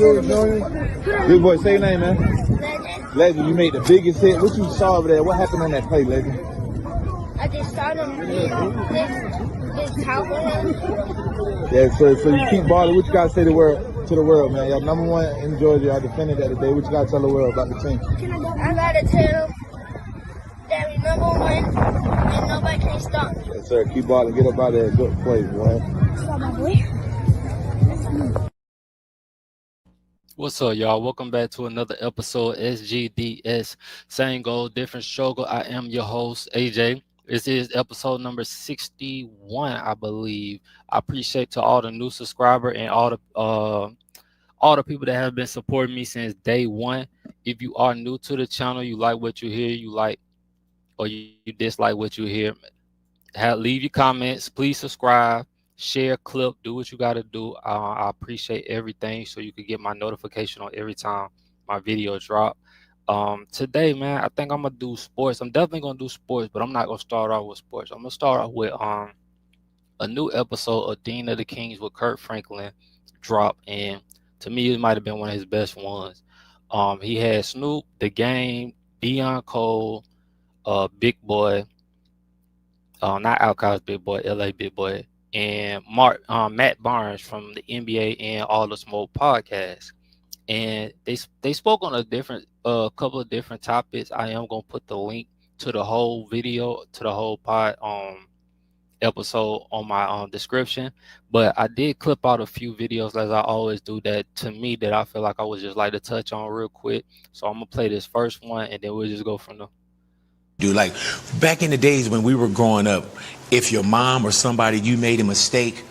Big boy, say your name, man. Legend, you made the biggest hit. What you saw over there? What happened on that play, Legend? I just saw them this top of him. Yeah, so you keep balling. What you got to say to the world, man? Y'all number one in Georgia. Y'all defended that today. What you got to tell the world about the team? I got to tell that we number one and nobody can stop me. Yes, sir. Keep balling. Get up out of there. Good play, boy. What's up, y'all? Welcome back to another episode SGDS. Same goal, different struggle. I am your host, AJ. This is episode number 61, I believe. I appreciate to all the new subscribers and all the people that have been supporting me since day one. If you are new to the channel, you like what you hear, you like or you dislike what you hear, leave your comments. Please subscribe, share, clip, do what you got to do. I appreciate everything, so you can get my notification on every time my video drop. Today, man, I think I'm gonna do sports. I'm definitely gonna do sports, but I'm not gonna start off with sports. I'm gonna start off with a new episode of Dean of the Kings with Kirk Franklin drop, and to me, it might have been one of his best ones. He had Snoop, The Game, Deion Cole, Big Boy, not Outkast Big Boy, LA Big Boy, and Matt Barnes from the NBA and All the Smoke podcast. And they spoke on a couple of different topics. I am gonna put the link to the whole video, to the whole episode on my description. But I did clip out a few videos, as I always do, that to me that I feel like I would just like to touch on real quick. So I'm gonna play this first one, and then we'll just go from there. Dude, like back in the days when we were growing up, if your mom or somebody, you made a mistake,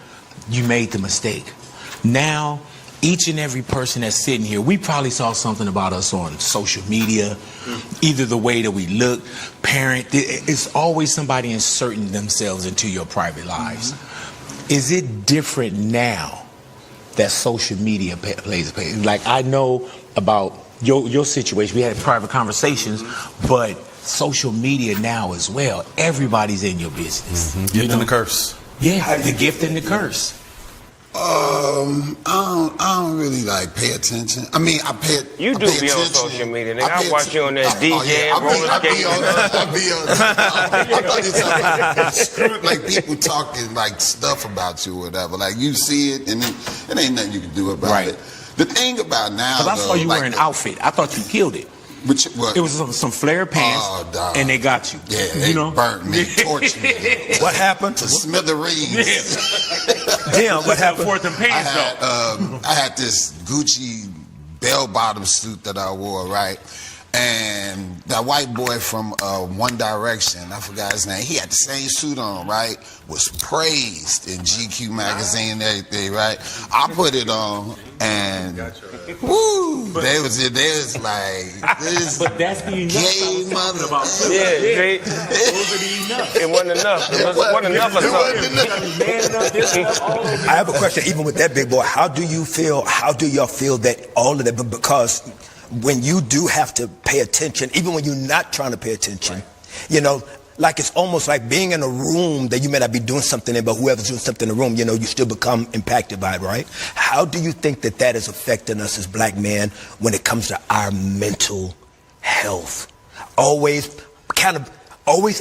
you made the mistake. Now, each and every person that's sitting here, we probably saw something about us on social media, either the way that we look, parent. It's always somebody inserting themselves into your private lives. Is it different now that social media plays a part? Like, I know about your situation. We had private conversations, but social media now as well. Everybody's in your business. Gift and the curse. Yeah, the gift and the curse. I don't really like pay attention. I mean, I pay. You do be on social media, nigga. I watch you on that DJ roller skating. Like people talking like stuff about you or whatever. Like you see it, and it ain't nothing you can do about it. The thing about now, because I saw you wearing an outfit. I thought you killed it. It was some flare pants, and they got you. Yeah, they burnt me, torched me. What happened? To smithereens. Damn, what happened? For them pants, I had this Gucci bell-bottom suit that I wore, right? And that white boy from One Direction, I forgot his name, he had the same suit on, right? Was praised in GQ magazine and everything, right? I put it on, and woo, they was like, this but that's the gay mother. Yeah, Jay. It wasn't enough. It wasn't enough of something. I have a question, even with that, big boy. How do y'all feel that all of that, because when you do have to pay attention, even when you're not trying to pay attention, you know, like it's almost like being in a room that you may not be doing something in, but whoever's doing something in the room, you know, you still become impacted by it, right? How do you think that is affecting us as black men when it comes to our mental health? Always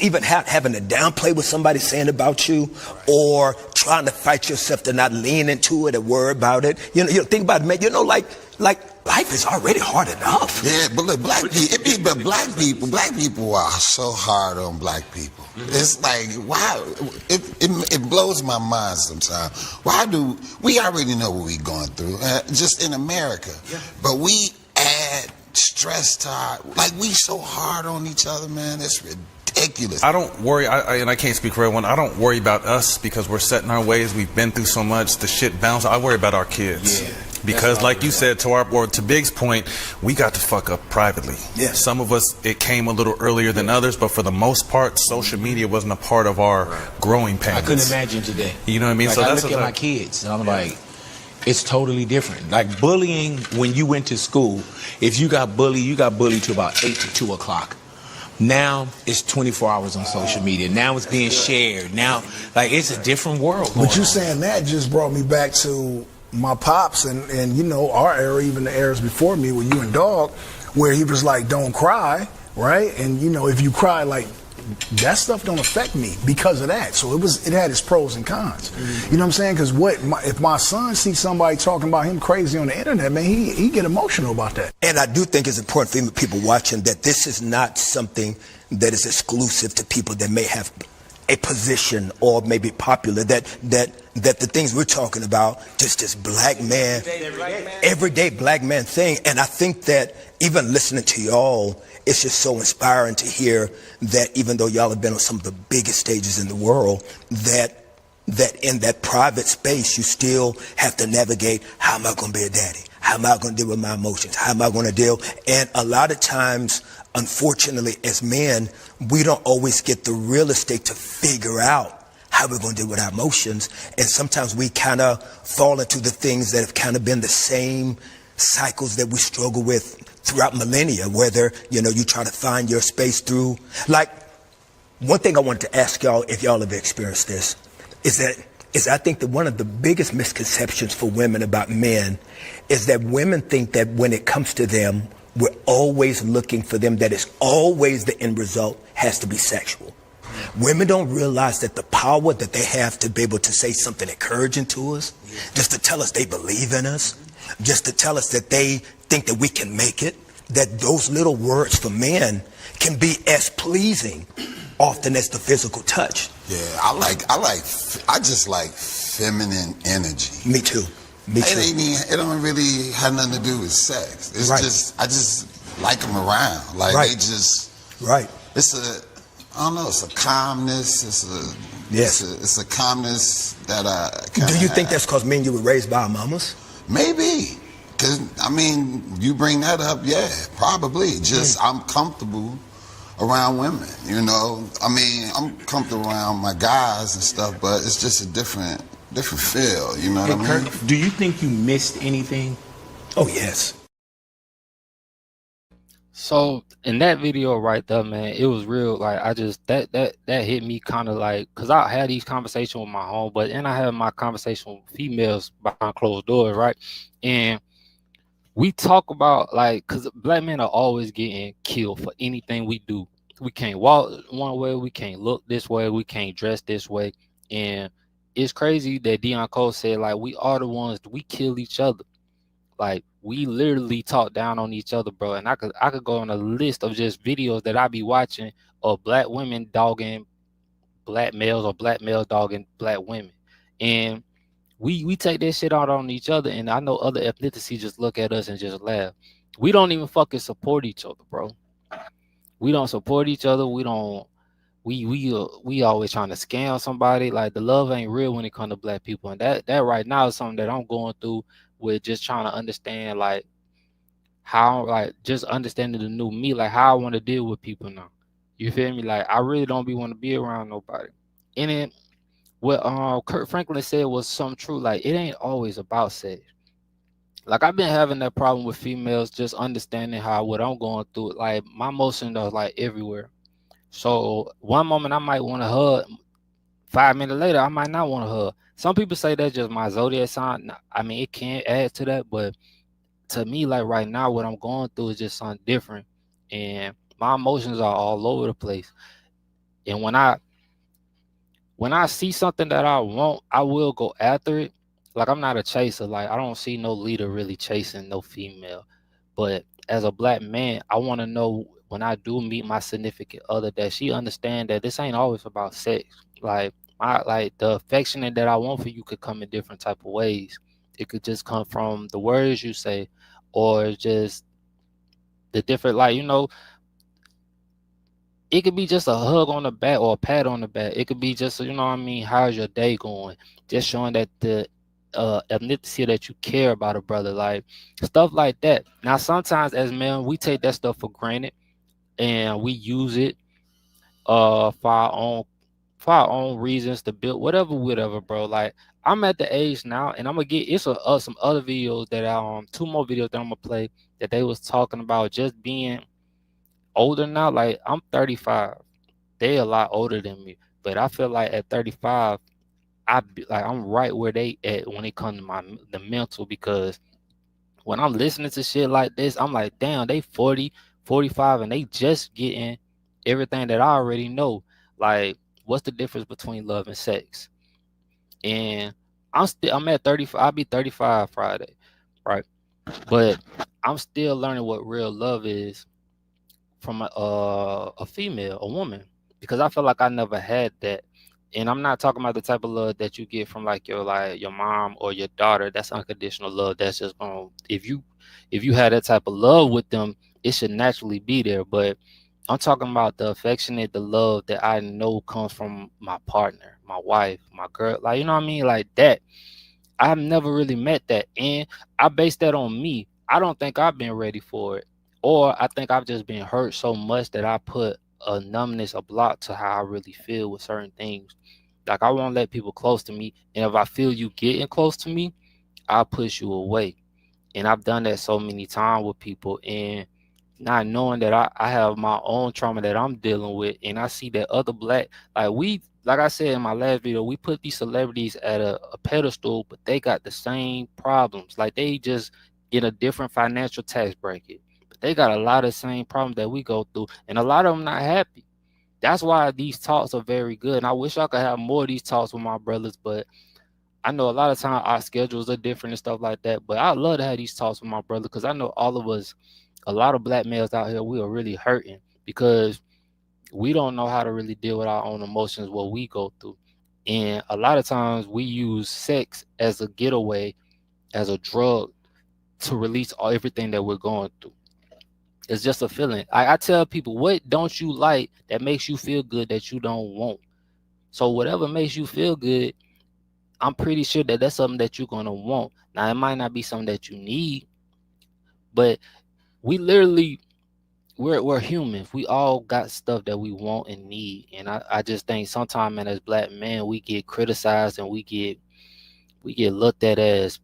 even having to downplay what somebody's saying about you, or trying to fight yourself to not lean into it or worry about it. You know, think about it, man. You know, like life is already hard enough. Yeah, but look, black people are so hard on black people. It's like, wow, it blows my mind sometimes. Why do we already know what we're going through, just in America, but we add stress to like we so hard on each other, man. It's ridiculous. I don't worry, and I can't speak for everyone. I don't worry about us because we're set in our ways. We've been through so much. The shit bounces. I worry about our kids. Yeah. Because like you said, to Big's point, we got to fuck up privately. Yeah. Some of us, it came a little earlier than others, but for the most part, social media wasn't a part of our growing pains. I couldn't imagine today. You know what I mean? Like, so I that's look at my kids, and I'm like, it's totally different. Like bullying, when you went to school, if you got bullied to about 8 to 2 o'clock. Now it's 24 hours on social media. Now it's being shared. Now, like, it's a different world. But you saying that just brought me back to my pops and you know, our era, even the eras before me with you and Dog, where he was like, don't cry, right? And you know, if you cry, like, that stuff don't affect me because of that. So it had its pros and cons. You know what I'm saying? Because if my son sees somebody talking about him crazy on the internet, man, he get emotional about that. And I do think it's important for people watching that this is not something that is exclusive to people that may have a position or maybe popular, that the things we're talking about, just this black man, everyday black man thing. And I think that even listening to y'all, it's just so inspiring to hear that even though y'all have been on some of the biggest stages in the world, that in that private space, you still have to navigate, how am I going to be a daddy? How am I going to deal with my emotions? How am I going to deal? And a lot of times, unfortunately, as men, we don't always get the real estate to figure out how we're going to deal with our emotions. And sometimes we kind of fall into the things that have kind of been the same cycles that we struggle with throughout millennia, whether, you know, you try to find your space through. Like, one thing I wanted to ask y'all, if y'all have experienced this, is I think that one of the biggest misconceptions for women about men is that women think that when it comes to them, we're always looking for them, that it's always the end result has to be sexual. Women don't realize that the power that they have to be able to say something encouraging to us, just to tell us they believe in us, just to tell us that they think that we can make it, that those little words for men can be as pleasing often as the physical touch. Yeah, I just like feminine energy. Me too. Me too. It don't really have nothing to do with sex. It's right. I just like them around. Like right. they just. Right. I don't know. It's a calmness. It's a calmness that I. Do you think that's because me and you were raised by our mamas? Maybe. Cause I mean, you bring that up. Yeah, probably. Just I'm comfortable around women. You know. I mean, I'm comfortable around my guys and stuff, but it's just a different feel. You know what I mean? Kirk, do you think you missed anything? Oh yes. So in that video right there, man, it was real. Like I just that hit me kind of like, cause I had these conversations with my home, but then I had my conversation with females behind closed doors, right? And we talk about like, cause black men are always getting killed for anything we do. We can't walk one way, we can't look this way, we can't dress this way, and it's crazy that Deion Cole said like we are the ones we kill each other. Like we literally talk down on each other, bro. And I could go on a list of just videos that I be watching of black women dogging black males or black males dogging black women. And we take that shit out on each other. And I know other ethnicities just look at us and just laugh. We don't even fucking support each other, bro. We don't support each other. We always trying to scam somebody. Like the love ain't real when it comes to black people. And that right now is something that I'm going through with just trying to understand like how, like just understanding the new me, like how I want to deal with people now. You feel me? Like I really don't want to be around nobody. And then what Kirk Franklin said was something true. Like it ain't always about sex. Like I've been having that problem with females, just understanding how what I'm going through. Like my emotions are like everywhere. So one moment I might want to hug, 5 minutes later I might not want to hug. Some people say that's just my zodiac sign. I mean, it can add to that, but to me, like right now, what I'm going through is just something different, and my emotions are all over the place. And when I see something that I want, I will go after it. Like I'm not a chaser. Like I don't see no leader really chasing no female. But as a black man, I want to know when I do meet my significant other that she understand that this ain't always about sex. Like the affection that I want for you could come in different type of ways. It could just come from the words you say, or just the different, like, you know, it could be just a hug on the back or a pat on the back. It could be just, you know what I mean, how's your day going? Just showing that the ethnicity that you care about a brother, like stuff like that. Now, sometimes as men, we take that stuff for granted and we use it for our own reasons to build whatever, bro. Like I'm at the age now, and I'm gonna get some other videos that 2 more videos that I'm gonna play that they was talking about just being older now. Like I'm 35, they a lot older than me, but I feel like at 35 I'm right where they at when it comes to the mental, because when I'm listening to shit like this, I'm like, damn, they 40, 45, and they just getting everything that I already know. Like, what's the difference between love and sex? And I'm at 35. I'll be 35 Friday, right? But I'm still learning what real love is from a female, a woman, because I feel like I never had that. And I'm not talking about the type of love that you get from like your mom or your daughter. That's unconditional love. That's just if you had that type of love with them, it should naturally be there. But I'm talking about the affectionate, the love that I know comes from my partner, my wife, my girl. Like, you know what I mean? Like that. I've never really met that. And I base that on me. I don't think I've been ready for it. Or I think I've just been hurt so much that I put a numbness, a block to how I really feel with certain things. Like, I won't let people close to me. And if I feel you getting close to me, I'll push you away. And I've done that so many times with people. And not knowing that I have my own trauma that I'm dealing with. And I see that other black, like I said in my last video, we put these celebrities at a pedestal, but they got the same problems. Like, they just in a different financial tax bracket. But they got a lot of the same problems that we go through. And a lot of them not happy. That's why these talks are very good. And I wish I could have more of these talks with my brothers, but I know a lot of times our schedules are different and stuff like that. But I love to have these talks with my brother, because I know all of us, a lot of black males out here, we are really hurting because we don't know how to really deal with our own emotions, what we go through. And a lot of times we use sex as a getaway, as a drug to release everything that we're going through. It's just a feeling. I tell people, what don't you like that makes you feel good that you don't want? So whatever makes you feel good, I'm pretty sure that that's something that you're going to want. Now, it might not be something that you need, but we literally, we're humans. We all got stuff that we want and need. And I just think sometimes, man, as black men, we get criticized and we get looked at as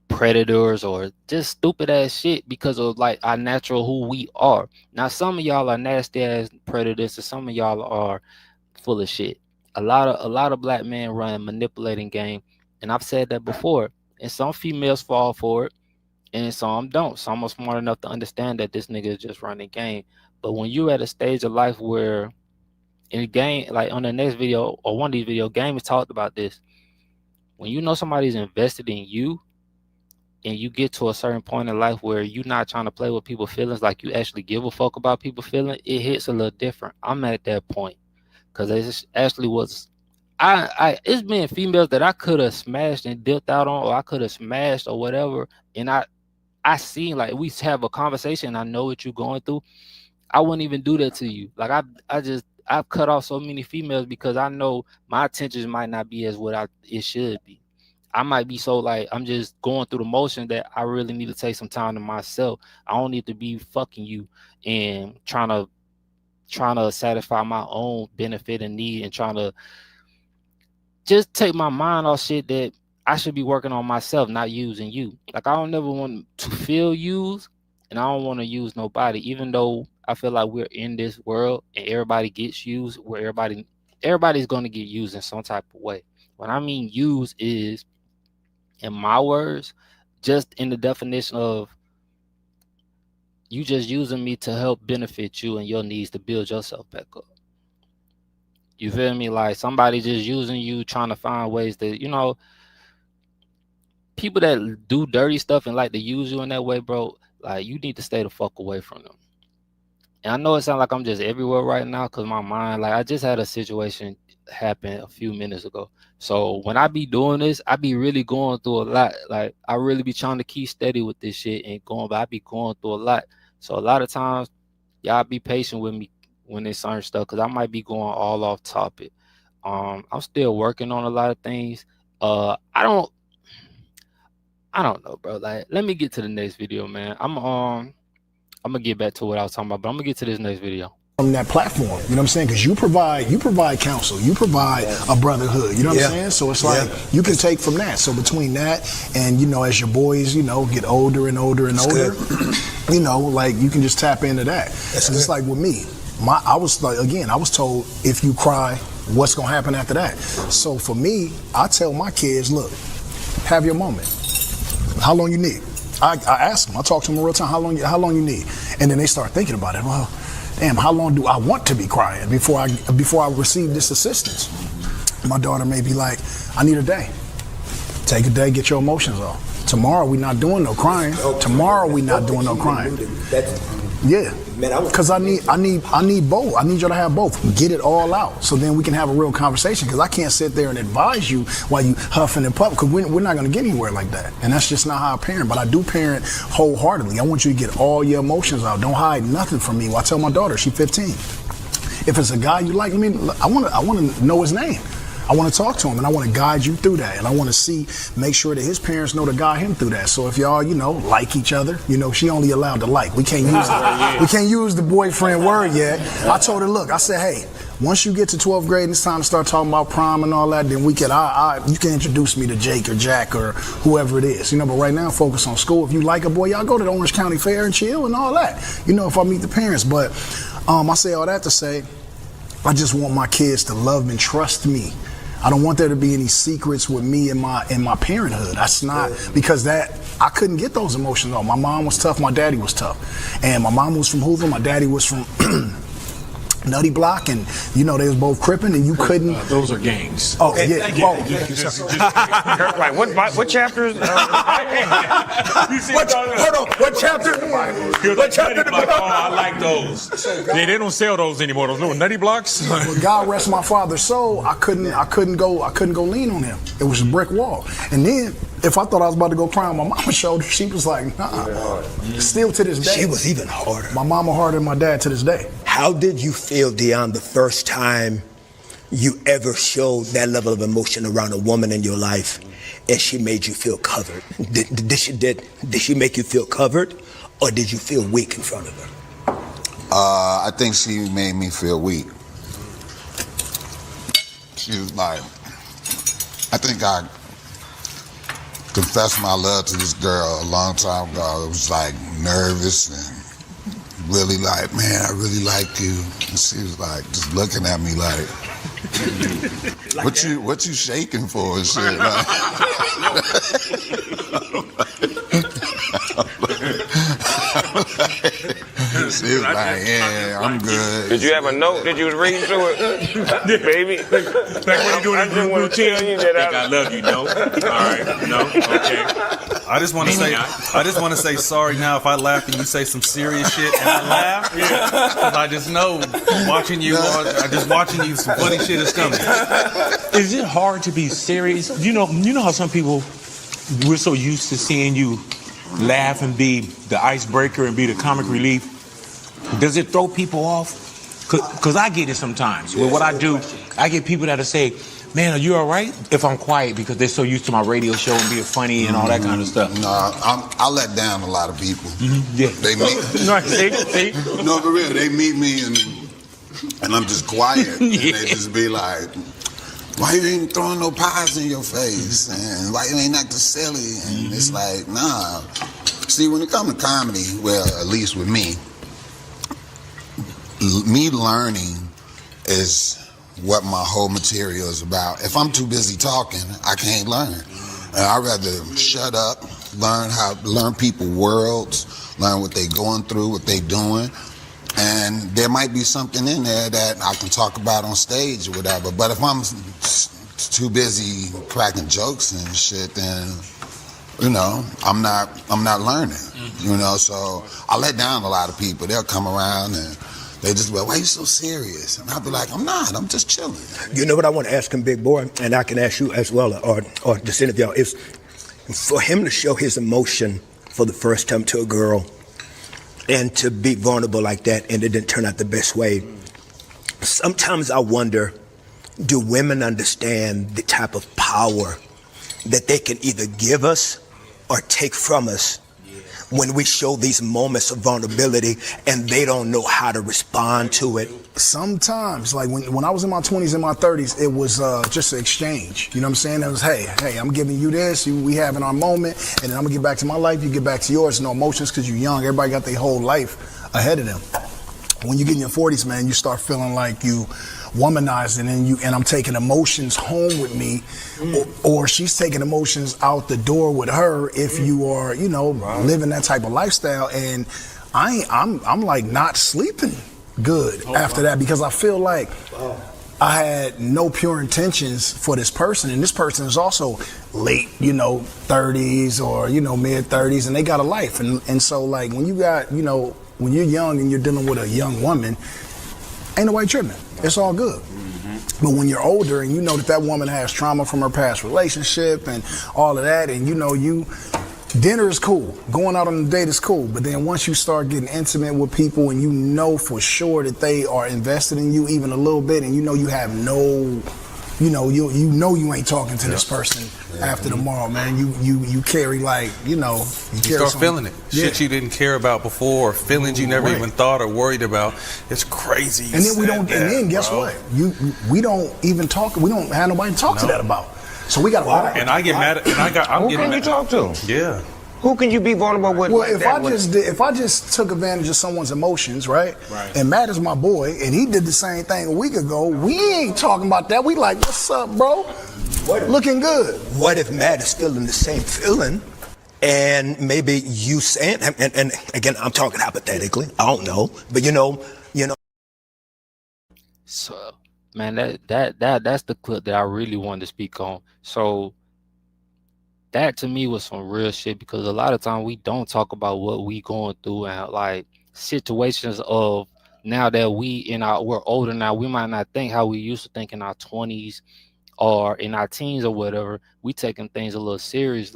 predators or just stupid ass shit because of like our natural who we are. Now, some of y'all are nasty ass predators, and some of y'all are full of shit. A lot of black men run manipulating game, and I've said that before. And some females fall for it, and some don't. Some are smart enough to understand that this nigga is just running game. But when you're at a stage of life where in a game, like on the next video or one of these video games talked about this, when you know somebody's invested in you, and you get to a certain point in life where you're not trying to play with people's feelings, like you actually give a fuck about people's feelings, it hits a little different. I'm at that point because it actually was. It's been females that I could have smashed and dipped out on, or I could have smashed or whatever, and I seen, like, we have a conversation. I know what you're going through. I wouldn't even do that to you. Like, I've cut off so many females because I know my intentions might not be as what it should be. I might be so like I'm just going through the motion that I really need to take some time to myself. I don't need to be fucking you and trying to satisfy my own benefit and need, and trying to just take my mind off shit that I should be working on myself, not using you. Like, I don't never want to feel used, and I don't want to use nobody, even though I feel like we're in this world and everybody gets used, where everybody's going to get used in some type of way. What I mean use is, in my words, just in the definition of you just using me to help benefit you and your needs to build yourself back up. You feel me? Like, somebody just using you, trying to find ways that, you know, people that do dirty stuff and like to use you in that way, bro, like, you need to stay the fuck away from them. And I know it sounds like I'm just everywhere right now because my mind, like, I just had a situation happen a few minutes ago. So when I be doing this, I be really going through a lot. Like, I really be trying to keep steady with this shit and going, but I be going through a lot. So a lot of times, y'all be patient with me when there's certain stuff, because I might be going all off topic. I'm still working on a lot of things. I don't know, bro. Like, let me get to the next video, man. I'm gonna get back to what I was talking about, but I'm gonna get to this next video. From that platform, you know what I'm saying? Because you provide counsel, you provide a brotherhood, you know what I'm saying? So it's like you can take from that. So between that and, you know, as your boys, you know, get older and older and older, you know, like, you can just tap into that. It's just like with me. I was told, if you cry, what's gonna happen after that? So for me, I tell my kids, look, have your moment. How long you need? I ask them, I talk to them in real time, how long you need? And then they start thinking about it. Well, damn, how long do I want to be crying before I receive this assistance? My daughter may be like, I need a day. Take a day, get your emotions off. Tomorrow we not doing no crying. Tomorrow we not doing no crying. Yeah, because I need both. I need you to have both. Get it all out, so then we can have a real conversation. Because I can't sit there and advise you while you huffing and puffing. Because we're not going to get anywhere like that. And that's just not how I parent. But I do parent wholeheartedly. I want you to get all your emotions out. Don't hide nothing from me. Well, I tell my daughter, she's 15. If it's a guy you like, I want to know his name. I want to talk to him, and I want to guide you through that, and I want to make sure that his parents know to guide him through that. So if y'all, like each other, she only allowed to like. We can't use the boyfriend word yet. I told her, look, I said, hey, once you get to 12th grade and it's time to start talking about prom and all that, then we can, you can introduce me to Jake or Jack or whoever it is, But right now, focus on school. If you like a boy, y'all go to the Orange County Fair and chill and all that. If I meet the parents, but I say all that to say, I just want my kids to love and trust me. I don't want there to be any secrets with me and my parenthood. That's not, because I couldn't get those emotions off. My mom was tough, my daddy was tough. And my mom was from Hoover, my daddy was from Nutty Block, and they was both crippin', and you couldn't. Those are gangs. Oh, yeah. Right. What chapters? Hold on. What chapter? What chapter? I like those. They don't sell those anymore. Those little Nutty Blocks. Well, God rest my father's soul. I couldn't go lean on him. It was a brick wall. And then, if I thought I was about to go cry on my mama's shoulder, she was like, nah. Still to this day. She was even harder. My mama harder than my dad to this day. How did you feel, Dion, the first time you ever showed that level of emotion around a woman in your life and she made you feel covered? Did she make you feel covered, or did you feel weak in front of her? I think she made me feel weak. She was like, I think I confessed my love to this girl a long time ago. I was like nervous and really like, man, I really like you. And she was like, just looking at me like, what you shaking for and shit? Like, she was like, yeah, I'm good. Did you have a note that you was reading through it? Baby? Like what you doing in the routine? I think I love you, no? All right, no? Okay. I just want to say sorry now if I laugh and you say some serious shit and I laugh. Because I just know watching you, some funny shit is coming. Is it hard to be serious? You know how some people, we're so used to seeing you laugh and be the icebreaker and be the comic relief. Does it throw people off? Because I get it sometimes. With what I do, I get people that'll say, man, are you all right? If I'm quiet, because they're so used to my radio show and being funny and all that kind of stuff. No, I let down a lot of people. Yeah. They meet. No, for real. They meet me and I'm just quiet. And they just be like, why you ain't throwing no pies in your face? And why you ain't acting silly? And it's like, nah. See, when it comes to comedy, well, at least with me learning is what my whole material is about. If I'm too busy talking, I can't learn. And I'd rather shut up, learn people's worlds, learn what they going through, what they doing. And there might be something in there that I can talk about on stage or whatever. But if I'm too busy cracking jokes and shit, then I'm not learning. So I let down a lot of people. They'll come around and they just go, why are you so serious? And I'll be like, I'm not, I'm just chilling. You know what I want to ask him, big boy, and I can ask you as well, or just any of y'all, is for him to show his emotion for the first time to a girl and to be vulnerable like that, and it didn't turn out the best way. Sometimes I wonder, do women understand the type of power that they can either give us or take from us when we show these moments of vulnerability and they don't know how to respond to it? Sometimes, like when I was in my 20s and my 30s, it was just an exchange. You know what I'm saying? It was, hey, I'm giving you this, we having our moment, and then I'm gonna get back to my life, you get back to yours. No emotions because you're young. Everybody got their whole life ahead of them. When you get in your 40s, man, you start feeling like you womanizing and I'm taking emotions home with me, or she's taking emotions out the door with her. If you are, living that type of lifestyle, and I'm like not sleeping good after that, because I feel like I had no pure intentions for this person, and this person is also late, 30s or mid 30s, and they got a life, and so like when you got when you're young and you're dealing with a young woman, ain't nobody tripping. It's all good. But when you're older and you know that woman has trauma from her past relationship and all of that, and dinner is cool, going out on a date is cool, but then once you start getting intimate with people and you know for sure that they are invested in you even a little bit, and you have no, you ain't talking to this person after tomorrow, man. You carry like, you start feeling it. Shit you didn't care about before, or feelings you never even thought or worried about. It's crazy. And then we don't. And then guess what? We don't even talk. We don't have nobody to talk to that about. So we got to. And I get mad at. I'm Who getting can mad. you talk to? Yeah. Who can you be vulnerable with? Well, like if I just took advantage of someone's emotions, right? And Matt is my boy, and he did the same thing a week ago. We ain't talking about that. We like, what's up, bro? Looking good. What if Matt is feeling the same feeling, and maybe you saying, and again, I'm talking hypothetically. I don't know, but So, man, that's the clip that I really wanted to speak on. So that to me was some real shit, because a lot of time we don't talk about what we going through, and like situations of now that we're older now, we might not think how we used to think in our 20s or in our teens or whatever. We taking things a little serious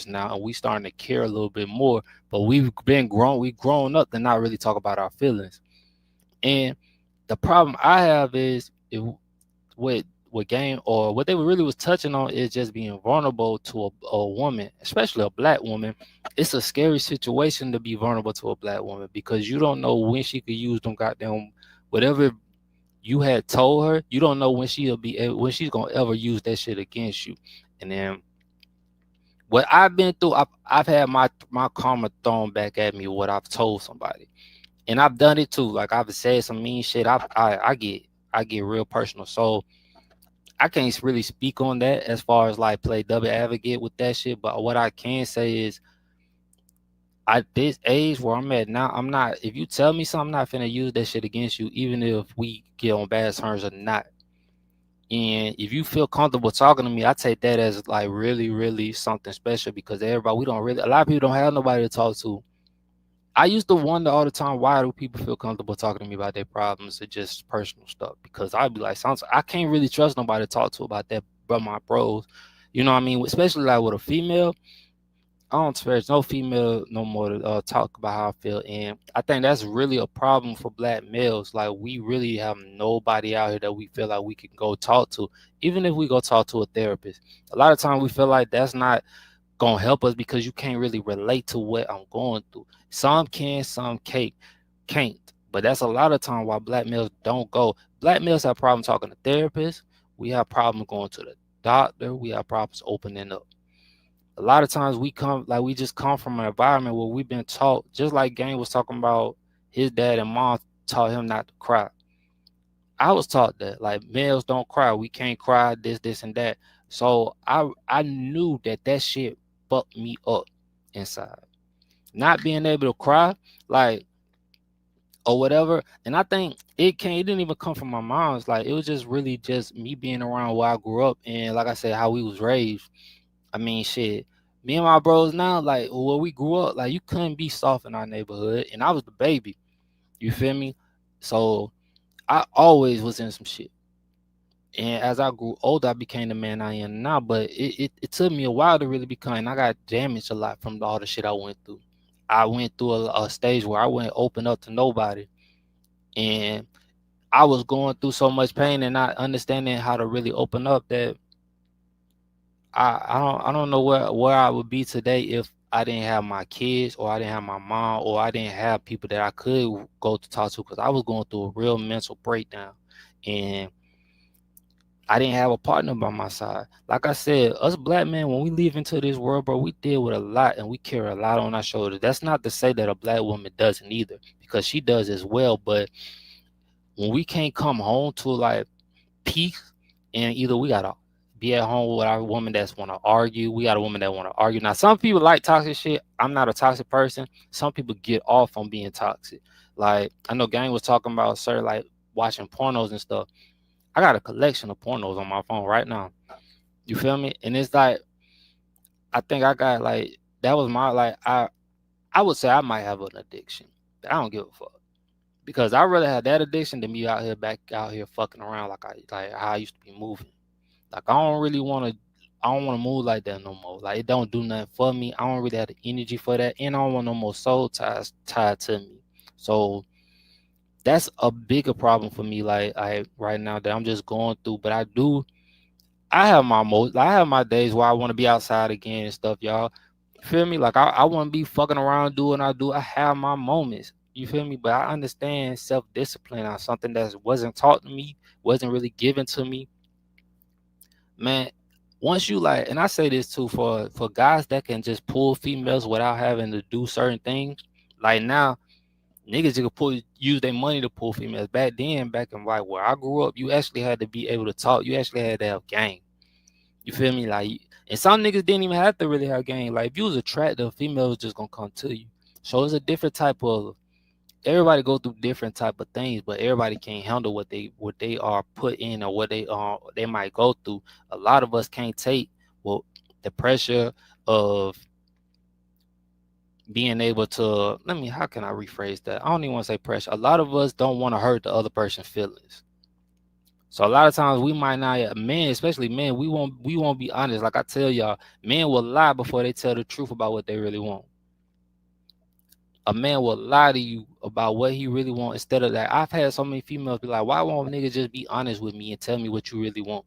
now, and we starting to care a little bit more. But we've grown up to not really talk about our feelings. And the problem I have is what game, or what they really was touching on, is just being vulnerable to a woman, especially a black woman. It's a scary situation to be vulnerable to a black woman, because you don't know when she could use them goddamn whatever you had told her. You don't know when she's gonna ever use that shit against you. And then what I've been through, I've had my karma thrown back at me, what I've told somebody, and I've done it too. Like I've said some mean shit. I get real personal. So I can't really speak on that as far as like play double advocate with that shit. But what I can say is, at this age where I'm at now, I'm not, if you tell me something, I'm not finna use that shit against you, even if we get on bad terms or not. And if you feel comfortable talking to me, I take that as like really, really something special, because a lot of people don't have nobody to talk to. I used to wonder all the time, why do people feel comfortable talking to me about their problems or just personal stuff? Because I'd be like, I can't really trust nobody to talk to about that but my bros. You know what I mean? Especially like with a female, I don't expect no female no more to talk about how I feel. And I think that's really a problem for black males. Like, we really have nobody out here that we feel like we can go talk to, even if we go talk to a therapist. A lot of times we feel like that's not gonna help us, because you can't really relate to what I'm going through. Some can, some can't. But that's a lot of time why black males don't go. Black males have problems talking to therapists. We have problems going to the doctor. We have problems opening up. A lot of times we just come from an environment where we've been taught, just like Gang was talking about, his dad and mom taught him not to cry. I was taught that, like, males don't cry. We can't cry, this, and that. So I knew that shit fucked me up inside. Not being able to cry, like, or whatever. And I think it didn't even come from my mom's. Like, it was just really just me being around where I grew up, and like I said, how we was raised. I mean, shit, me and my bros now, like, where we grew up, like, you couldn't be soft in our neighborhood, and I was the baby. You feel me? So I always was in some shit. And as I grew older, I became the man I am now. But it took me a while to really become, and I got damaged a lot from all the shit I went through. I went through a stage where I wouldn't open up to nobody. And I was going through so much pain and not understanding how to really open up, that I don't know where I would be today if I didn't have my kids, or I didn't have my mom, or I didn't have people that I could go to talk to, because I was going through a real mental breakdown. And I didn't have a partner by my side. Like I said, us black men, when we leave into this world, bro, we deal with a lot, and we carry a lot on our shoulders. That's not to say that a black woman doesn't either, because she does as well. But when we can't come home to like peace, and either we gotta be at home with our woman that's want to argue, we got a woman that want to argue. Now some people like toxic shit. I'm not a toxic person. Some people get off on being toxic. Like I know Gang was talking about sir like watching pornos and stuff. I got a collection of pornos on my phone right now. You feel me? And it's like I think I got like that was my like I would say I might have an addiction. I don't give a fuck. Because I rather have that addiction than be out here back out here fucking around like how I used to be moving. Like I don't want to move like that no more. Like it don't do nothing for me. I don't really have the energy for that, and I don't want no more soul ties tied to me. So that's a bigger problem for me. Like right now that I'm just going through. But I have my days where I want to be outside again and stuff, y'all. You feel me? Like I want to be fucking around doing I do. I have my moments. You feel me? But I understand self-discipline on something that wasn't taught to me, wasn't really given to me. Man, once you like, and I say this too for guys that can just pull females without having to do certain things. Like now, niggas just use their money to pull females. Back in like where I grew up, you actually had to be able to talk. You actually had to have game. You feel me? Like, and some niggas didn't even have to really have game. Like if you was attractive, females was just gonna come to you. So it's a different type of. Everybody go through different type of things, but everybody can't handle what they are put in or what they might go through. A lot of us can't take the pressure of being able to how can I rephrase that? I don't even want to say pressure. A lot of us don't want to hurt the other person's feelings. So a lot of times we might not, men, especially men, we won't be honest. Like I tell y'all, men will lie before they tell the truth about what they really want. A man will lie to you about what he really wants instead of that. I've had so many females be like, why won't niggas just be honest with me and tell me what you really want?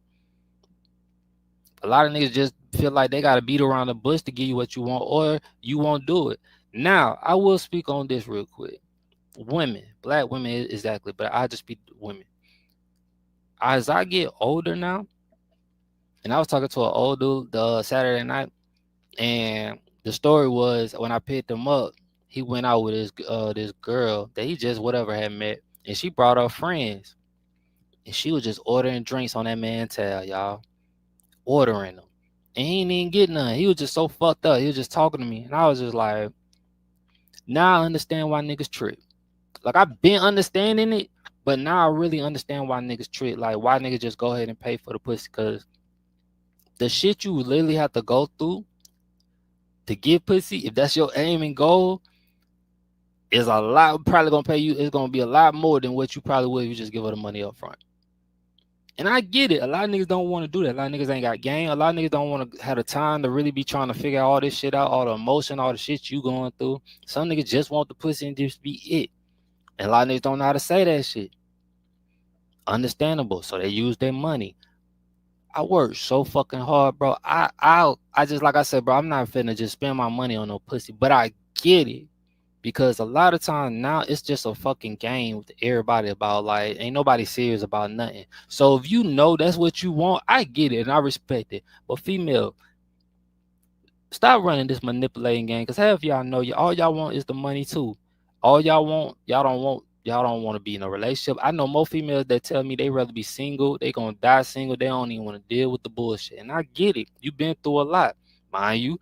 A lot of niggas just feel like they got to beat around the bush to give you what you want, or you won't do it. Now, I will speak on this real quick. Women, black women exactly, but I just speak women. As I get older now, and I was talking to an old dude the Saturday night, and the story was when I picked him up, he went out with this girl that he just whatever had met, and she brought her friends, and she was just ordering drinks on that man's tab, y'all, ordering them, and he didn't even get none. He was just so fucked up. He was just talking to me, and I was just like, now I understand why niggas trip. Like I've been understanding it, but now I really understand why niggas trip. Like why niggas just go ahead and pay for the pussy, because the shit you literally have to go through to get pussy, if that's your aim and goal, is a lot, probably gonna pay you, it's gonna be a lot more than what you probably would if you just give her the money up front. And I get it. A lot of niggas don't want to do that. A lot of niggas ain't got game. A lot of niggas don't want to have the time to really be trying to figure all this shit out, all the emotion, all the shit you going through. Some niggas just want the pussy and just be it. And a lot of niggas don't know how to say that shit. Understandable. So they use their money. I work so fucking hard, bro. I just, like I said, bro, I'm not finna just spend my money on no pussy, but I get it. Because a lot of times now it's just a fucking game with everybody about like ain't nobody serious about nothing. So if you know that's what you want, I get it and I respect it. But female, stop running this manipulating game, because half y'all know all y'all want is the money too. All y'all don't want to be in a relationship. I know more females that tell me they rather be single, they gonna die single, they don't even want to deal with the bullshit. And I get it. You've been through a lot, mind you.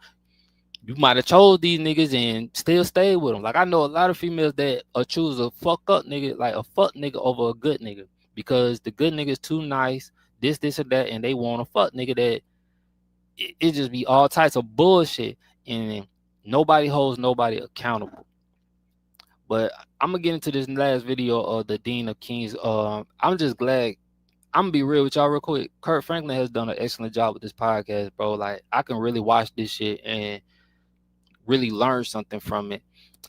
You might have chose these niggas and still stayed with them. Like I know a lot of females that choose a fuck up nigga, like a fuck nigga over a good nigga, because the good nigga's too nice, this or that, and they want a fuck nigga that it just be all types of bullshit, and nobody holds nobody accountable. But I'm gonna get into this last video of the Dean of Kings. I'm just glad. I'm gonna be real with y'all real quick. Kirk Franklin has done an excellent job with this podcast, bro. Like I can really watch this shit and really learn something from it.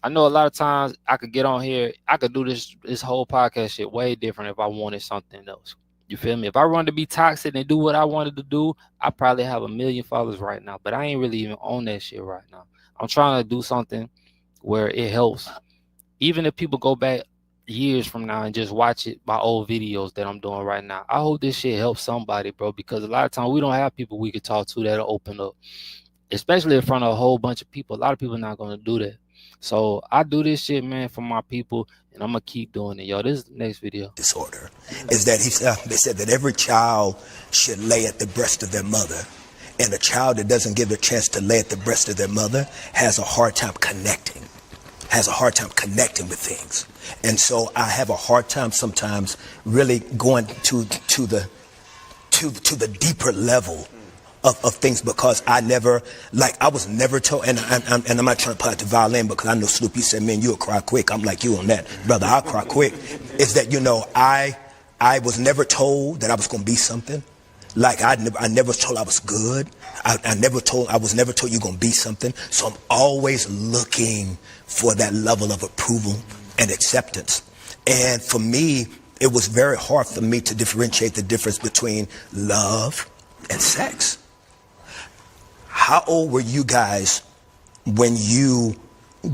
I know a lot of times I could get on here, I could do this whole podcast shit way different if I wanted something else. You feel me? If I wanted to be toxic and do what I wanted to do, I probably have 1 million followers right now. But I ain't really even on that shit right now. I'm trying to do something where it helps. Even if people go back years from now and just watch it, my old videos that I'm doing right now, I hope this shit helps somebody, bro. Because a lot of times we don't have people we could talk to that'll open up, especially in front of a whole bunch of people. A lot of people are not going to do that. So I do this shit, man, for my people, and I'm gonna keep doing it, yo. This is the next video. Disorder is that they said that every child should lay at the breast of their mother, and a child that doesn't give the chance to lay at the breast of their mother has a hard time connecting with things. And so I have a hard time sometimes really going to the deeper level of things, because I was never told, and I'm not trying to play out the violin, because I know Snoop, you said, man, you'll cry quick. I'm like you on that, brother, I'll cry quick. Is that, I was never told that I was going to be something. Like I never was told I was good. I was never told you're going to be something. So I'm always looking for that level of approval and acceptance. And for me, it was very hard for me to differentiate the difference between love and sex. How old were you guys when you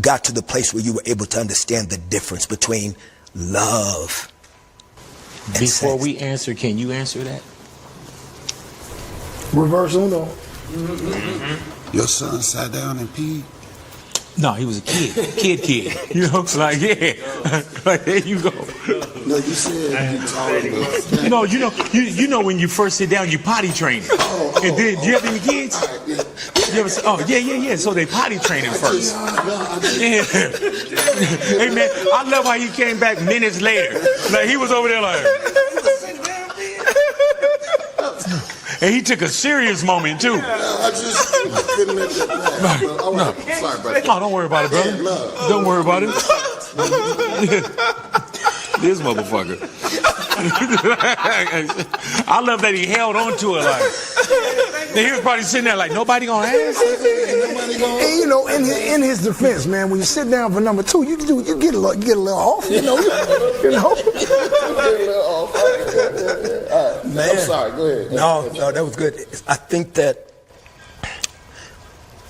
got to the place where you were able to understand the difference between love and sex? Before we answer, can you answer that? Reverse Uno. Your son sat down and peed? No, he was a kid. You know, like, yeah. Like, there you go. No, you said you told me. No, you know when you first sit down, you potty train. And then, do you have any kids? You ever say, yeah. So they potty train him first. Yeah. Hey, man, I love how he came back minutes later. Like, he was over there like... And he took a serious moment, too. I just couldn't make that No. Sorry, brother. Oh, don't worry about it, brother. Don't worry about it. This motherfucker. I love that he held on to it like. He was probably sitting there like, nobody gonna ask? And you know, in his defense, man, when you sit down for number two, you get a little off, you know. Man. I'm sorry, go ahead. No, that was good. I think that,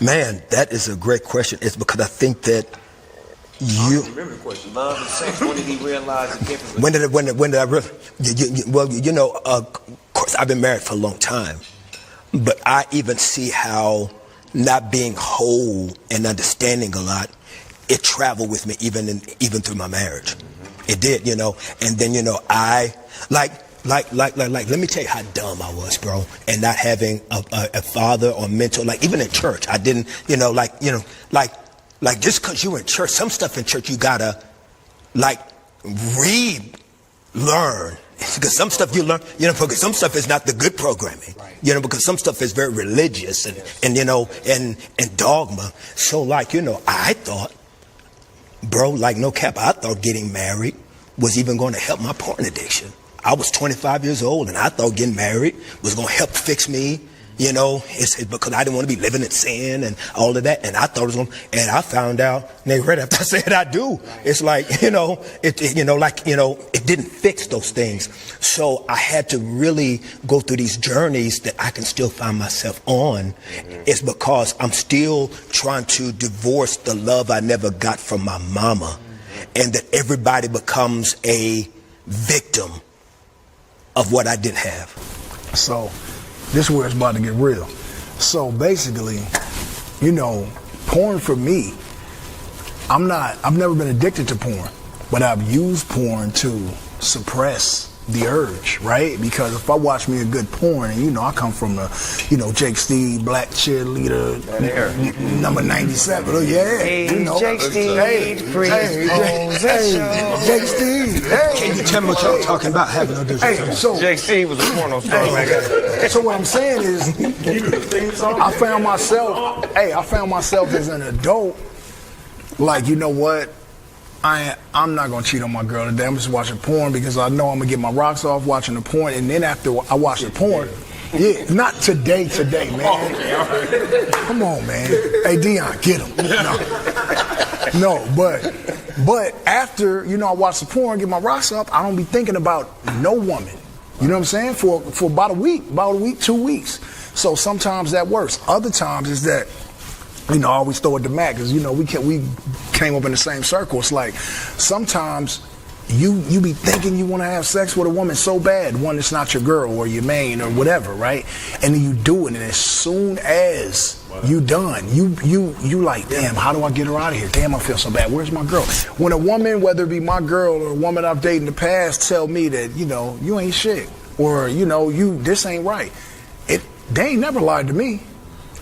man, that is a great question. It's because I think that you... Remember the question, love and sex, when did he realize the difference? When did I really... Well, of course, I've been married for a long time, but I even see how not being whole and understanding a lot, it traveled with me even through my marriage. It did, you know. And then, you know, I... Like, let me tell you how dumb I was, bro, and not having a father or mentor. Like, even in church, I didn't, like just because you're in church, some stuff in church you gotta, like, relearn. Because some stuff you learn, because some stuff is not the good programming, because some stuff is very religious and dogma. So, like, I thought, bro, like, no cap, I thought getting married was even going to help my porn addiction. I was 25 years old, and I thought getting married was going to help fix me, it's because I didn't want to be living in sin and all of that. And I thought it was going to, and I found out, right after I said I do, it's like, it didn't fix those things. So I had to really go through these journeys that I can still find myself on. It's because I'm still trying to divorce the love I never got from my mama, and that everybody becomes a victim of what I didn't have. So this is where it's about to get real. So basically, porn for me, I've never been addicted to porn, but I've used porn to suppress the urge, right? Because if I watch me a good porn, and I come from the, Jake Steve, black cheerleader, number 97. Oh yeah, hey, Jake Steve, Jake Steve. Hey. Can you tell me what y'all talking about? Having no difference. So Jake Steve was a porno star. So what I'm saying is, I found myself as an adult, like, you know what? I'm not gonna cheat on my girl today. I'm just watching porn because I know I'm gonna get my rocks off watching the porn, and then after I watch the porn, not today, man. Come on, man. Hey, Dion, get him. No, but after I watch the porn, get my rocks up, I don't be thinking about no woman. You know what I'm saying? For about a week, 2 weeks. So sometimes that works. Other times is that, I always throw it to Matt because, we came up in the same circle. It's like sometimes, you be thinking you want to have sex with a woman so bad, one that's not your girl or your main or whatever, right? And then you do it, and as soon as you done, you like, damn, how do I get her out of here? Damn, I feel so bad. Where's my girl? When a woman, whether it be my girl or a woman I've dated in the past, tell me that, you know, you ain't shit, or, you know, this ain't right, they ain't never lied to me.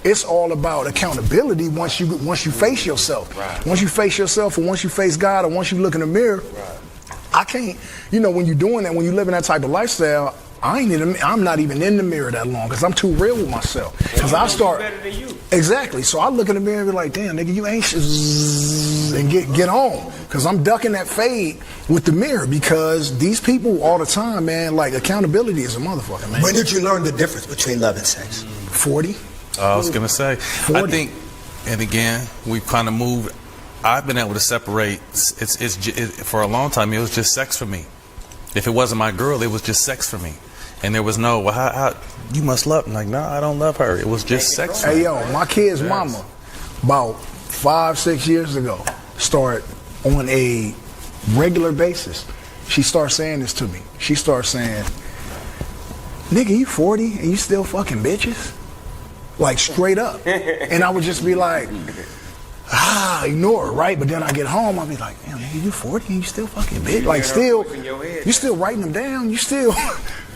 It's all about accountability once you face yourself. Right. Once you face yourself, or once you face God, or once you look in the mirror, I can't, you know, when you're doing that, when you live in that type of lifestyle, I'm not even in the mirror that long because I'm too real with myself. Because I start exactly. So I look in the mirror and be like, damn, nigga, you anxious, and get on. Because I'm ducking that fade with the mirror because these people all the time, man, like accountability is a motherfucker, man. When did you learn the difference between love and sex? 40. I was gonna say, 40. I think, and again, we've kind of moved. I've been able to separate. It's for a long time. It was just sex for me. If it wasn't my girl, it was just sex for me. And there was no, well, how you must love me. Like, no, I don't love her. It was just sex. Hey, yo, my kid's mama, about 5-6 years ago, started on a regular basis. She starts saying this to me. She starts saying, nigga, you 40 and you still fucking bitches? Like, straight up. And I would just be like, ignore her, right? But then I get home, I'll be like, damn, nigga, you 40 and you still fucking bitch? Like, you still writing them down. You still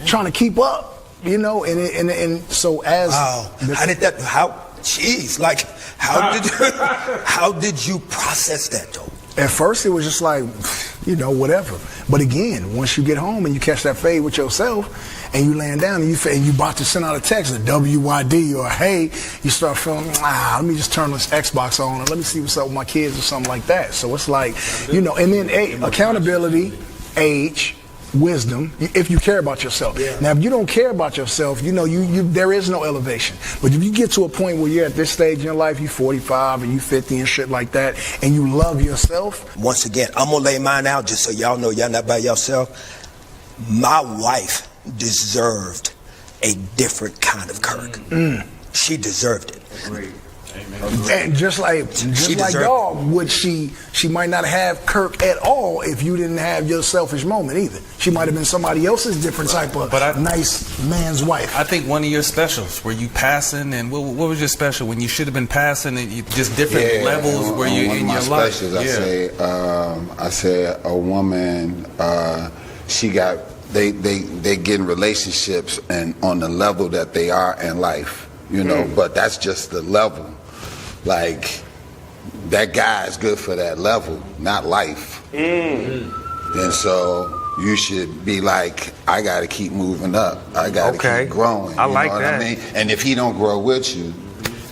trying to keep up, you know? And so as... Wow. How did you process that, though? At first, it was just like, you know, whatever. But again, once you get home and you catch that fade with yourself, and you laying down and you about to send out a text, a WYD or a hey, you start feeling, let me just turn this Xbox on and let me see what's up with my kids or something like that. So it's like, you know, and then accountability, age, wisdom, if you care about yourself. Yeah. Now, if you don't care about yourself, you know, there is no elevation. But if you get to a point where you're at this stage in your life, you're 45 and you 50 and shit like that, and you love yourself. Once again, I'm gonna lay mine out just so y'all know y'all not by yourself. My wife deserved a different kind of Kirk. She deserved it. Agreed. And just like dog, would she might not have Kirk at all if you didn't have your selfish moment either. She might have been somebody else's different type of nice man's wife. I think one of your specials, were you passing, and what was your special when you should have been passing, and you, just different levels where you in your life? Specials, I say a woman, she got they get in relationships and on the level that they are in life, you know, but that's just the level. Like, that guy is good for that level, not life. And so you should be like, I got to keep moving up. I got to keep growing. I like know that. What I mean? And if he don't grow with you,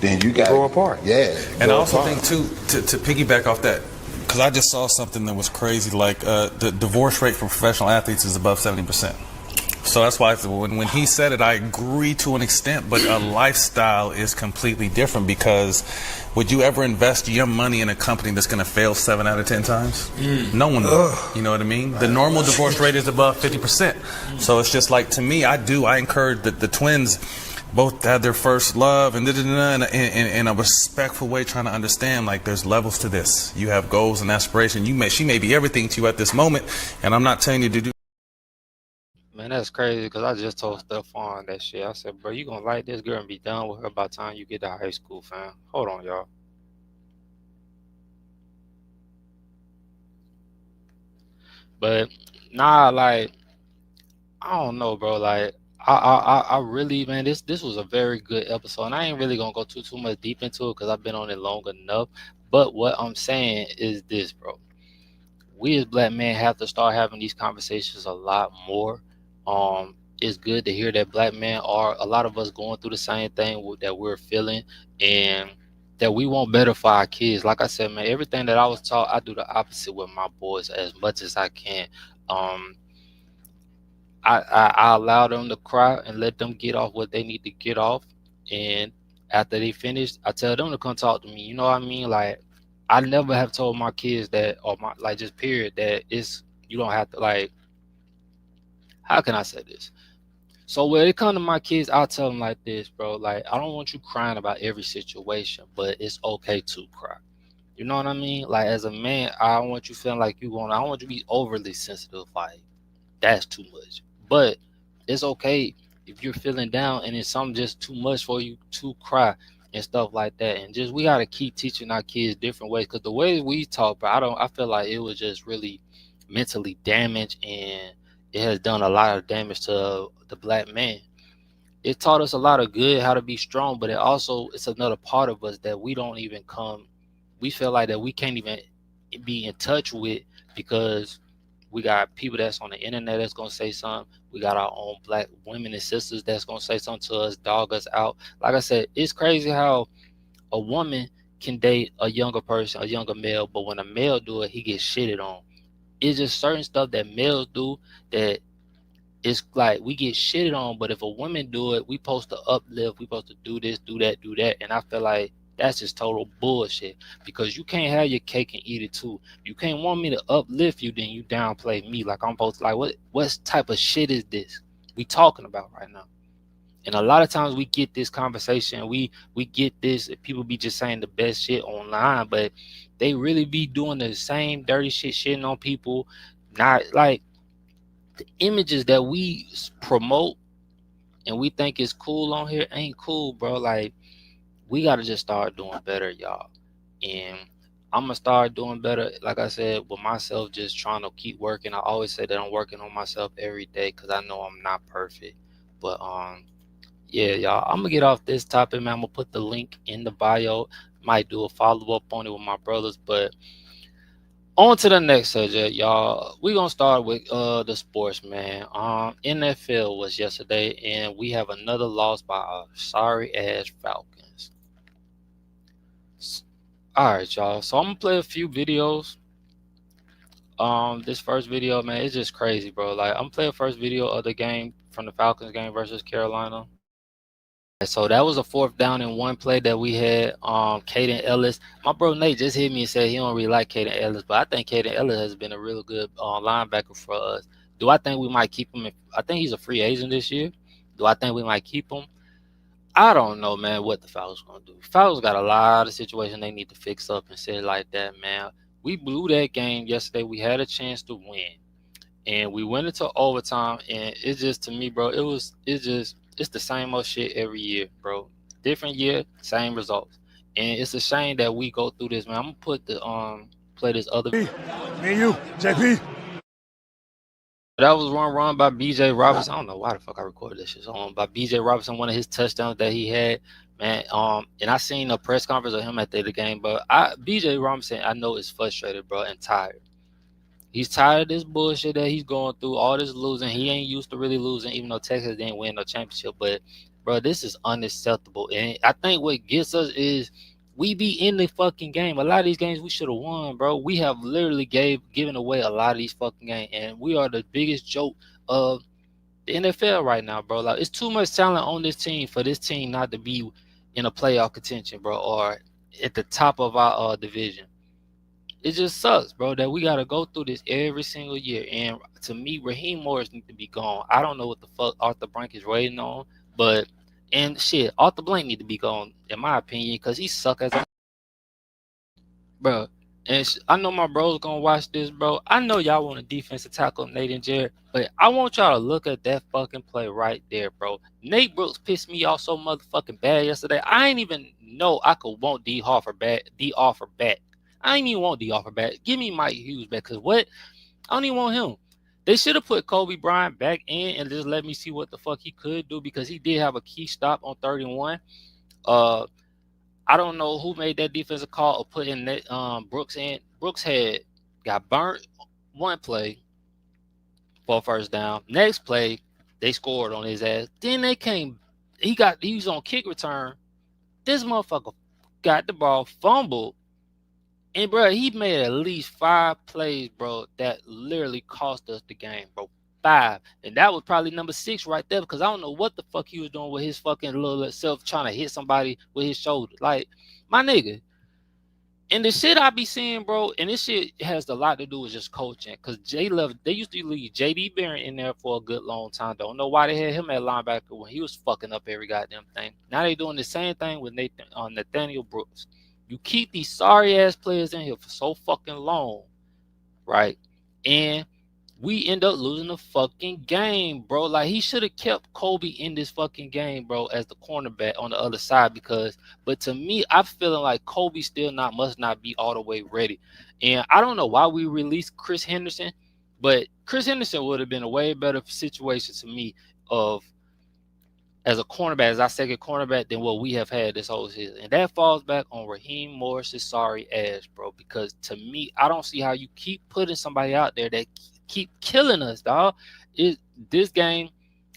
then you got to grow apart. Yeah. And I also think, too, to piggyback off that, because I just saw something that was crazy, like the divorce rate for professional athletes is above 70%. So that's why when he said it, I agree to an extent, but a lifestyle is completely different, because would you ever invest your money in a company that's going to fail 7 out of 10 times? No one would. You know what I mean? The normal divorce rate is above 50%. So it's just like, to me, I encourage the twins both had their first love and in a respectful way, trying to understand, like, there's levels to this. You have goals and aspirations. She may be everything to you at this moment, and I'm not telling you to do. Man, that's crazy, because I just told Stephon that shit. I said, bro, you gonna like this girl and be done with her by the time you get to high school, fam. Hold on, y'all. But nah, like, I don't know, bro. Like, I really, man, this was a very good episode, and I ain't really gonna go too much deep into it because I've been on it long enough. But what I'm saying is this, bro. We as black men have to start having these conversations a lot more. It's good to hear that black men are, a lot of us, going through the same thing that we're feeling, and that we want better for our kids. Like I said, man, everything that I was taught, I do the opposite with my boys as much as I can. I allow them to cry and let them get off what they need to get off, and after they finish, I tell them to come talk to me. You know what I mean? Like, I never have told my kids that, or my, like, just period, that you don't have to, like, how can I say this? So when it comes to my kids, I'll tell them like this, bro. Like, I don't want you crying about every situation, but it's okay to cry. You know what I mean? Like as a man, I don't want you feeling like I don't want you to be overly sensitive. Like that's too much. But it's okay if you're feeling down and it's something just too much for you to cry and stuff like that. And just we gotta keep teaching our kids different ways. Cause the way we talk, bro, I feel like it was just really mentally damaged and it has done a lot of damage to the black man. It taught us a lot of good, how to be strong, but it's another part of us that we don't even we feel like that we can't even be in touch with because we got people that's on the internet that's gonna say something. We got our own black women and sisters that's gonna say something to us, dog us out. Like I said, it's crazy how a woman can date a younger person, a younger male, but when a male do it, he gets shitted on. It's just certain stuff that males do that it's like we get shitted on, but if a woman do it, we supposed to uplift, we supposed to do this, do that, do that. And I feel like that's just total bullshit because you can't have your cake and eat it too. You can't want me to uplift you, then you downplay me. Like I'm supposed to like what type of shit is this we talking about right now? And a lot of times we get this conversation, we get this, people be just saying the best shit online, but they really be doing the same dirty shit, shitting on people. Not like the images that we promote and we think is cool on here ain't cool, bro. Like we gotta just start doing better, y'all. And I'm gonna start doing better, like I said, with myself, just trying to keep working. I always say that I'm working on myself every day because I know I'm not perfect. But yeah, y'all, I'm gonna get off this topic, man. I'm gonna put the link in the bio. Might do a follow-up on it with my brothers, but on to the next subject, y'all. We're gonna start with the sports, man. NFL was yesterday, and we have another loss by a sorry ass Falcons. All right, y'all. So I'm gonna play a few videos. This first video, man, it's just crazy, bro. Like I'm playing first video of the game from the Falcons game versus Carolina. So that was a 4th down and 1 play that we had. Caden Ellis, my bro Nate just hit me and said he don't really like Caden Ellis, but I think Caden Ellis has been a real good linebacker for us. Do I think we might keep him? I think he's a free agent this year. Do I think we might keep him? I don't know, man, what the Falcons gonna do. Falcons got a lot of situations they need to fix up and shit like that, man. We blew that game yesterday. We had a chance to win, and we went into overtime. And it's just, to me, bro, it's the same old shit every year, bro. Different year, same results. And it's a shame that we go through this, man. I'm gonna put the play this other. Me and you, JP. That was one run by BJ Robinson. I don't know why the fuck I recorded this shit. By BJ Robinson, one of his touchdowns that he had, man. And I seen a press conference of him at the end of the game, but BJ Robinson, I know is frustrated, bro, and tired. He's tired of this bullshit that he's going through, all this losing. He ain't used to really losing, even though Texas didn't win no championship. But, bro, this is unacceptable. And I think what gets us is we be in the fucking game. A lot of these games we should have won, bro. We have literally given away a lot of these fucking games. And we are the biggest joke of the NFL right now, bro. Like, it's too much talent on this team for this team not to be in a playoff contention, bro, or at the top of our division. It just sucks, bro, that we got to go through this every single year. And to me, Raheem Morris needs to be gone. I don't know what the fuck Arthur Blank is waiting on, but, and shit, Arthur Blank need to be gone, in my opinion, because he suck as a, bro. And I know my bro's going to watch this, bro. I know y'all want a defensive tackle, Nate and Jared, but I want y'all to look at that fucking play right there, bro. Nate Brooks pissed me off so motherfucking bad yesterday. I ain't even know I could want D. Offer back. I ain't even want D. Offer back. Give me Mike Hughes back, because what? I don't even want him. They should have put Kobe Bryant back in and just let me see what the fuck he could do, because he did have a key stop on 3rd and 1. I don't know who made that defensive call or put in that Brooks in. Brooks got burnt one play for a 1st down. Next play, they scored on his ass. Then he was on kick return. This motherfucker got the ball, fumbled. And, bro, he made at least 5 plays, bro, that literally cost us the game, bro. 5. And that was probably number 6 right there, because I don't know what the fuck he was doing with his fucking little self trying to hit somebody with his shoulder. Like, my nigga. And the shit I be seeing, bro, and this shit has a lot to do with just coaching, because they used to leave J.D. Barron in there for a good long time. Don't know why they had him at linebacker when he was fucking up every goddamn thing. Now they doing the same thing with Nathaniel Brooks. You keep these sorry ass players in here for so fucking long, right? And we end up losing the fucking game, bro. Like, he should have kept Kobe in this fucking game, bro, as the cornerback on the other side. But to me, I'm feeling like Kobe must not be all the way ready. And I don't know why we released Chris Henderson, but Chris Henderson would have been a way better situation to me as a cornerback, as our second cornerback, than what we have had this whole season. And that falls back on Raheem Morris's sorry ass, bro. Because to me, I don't see how you keep putting somebody out there that keep killing us, dog. This game,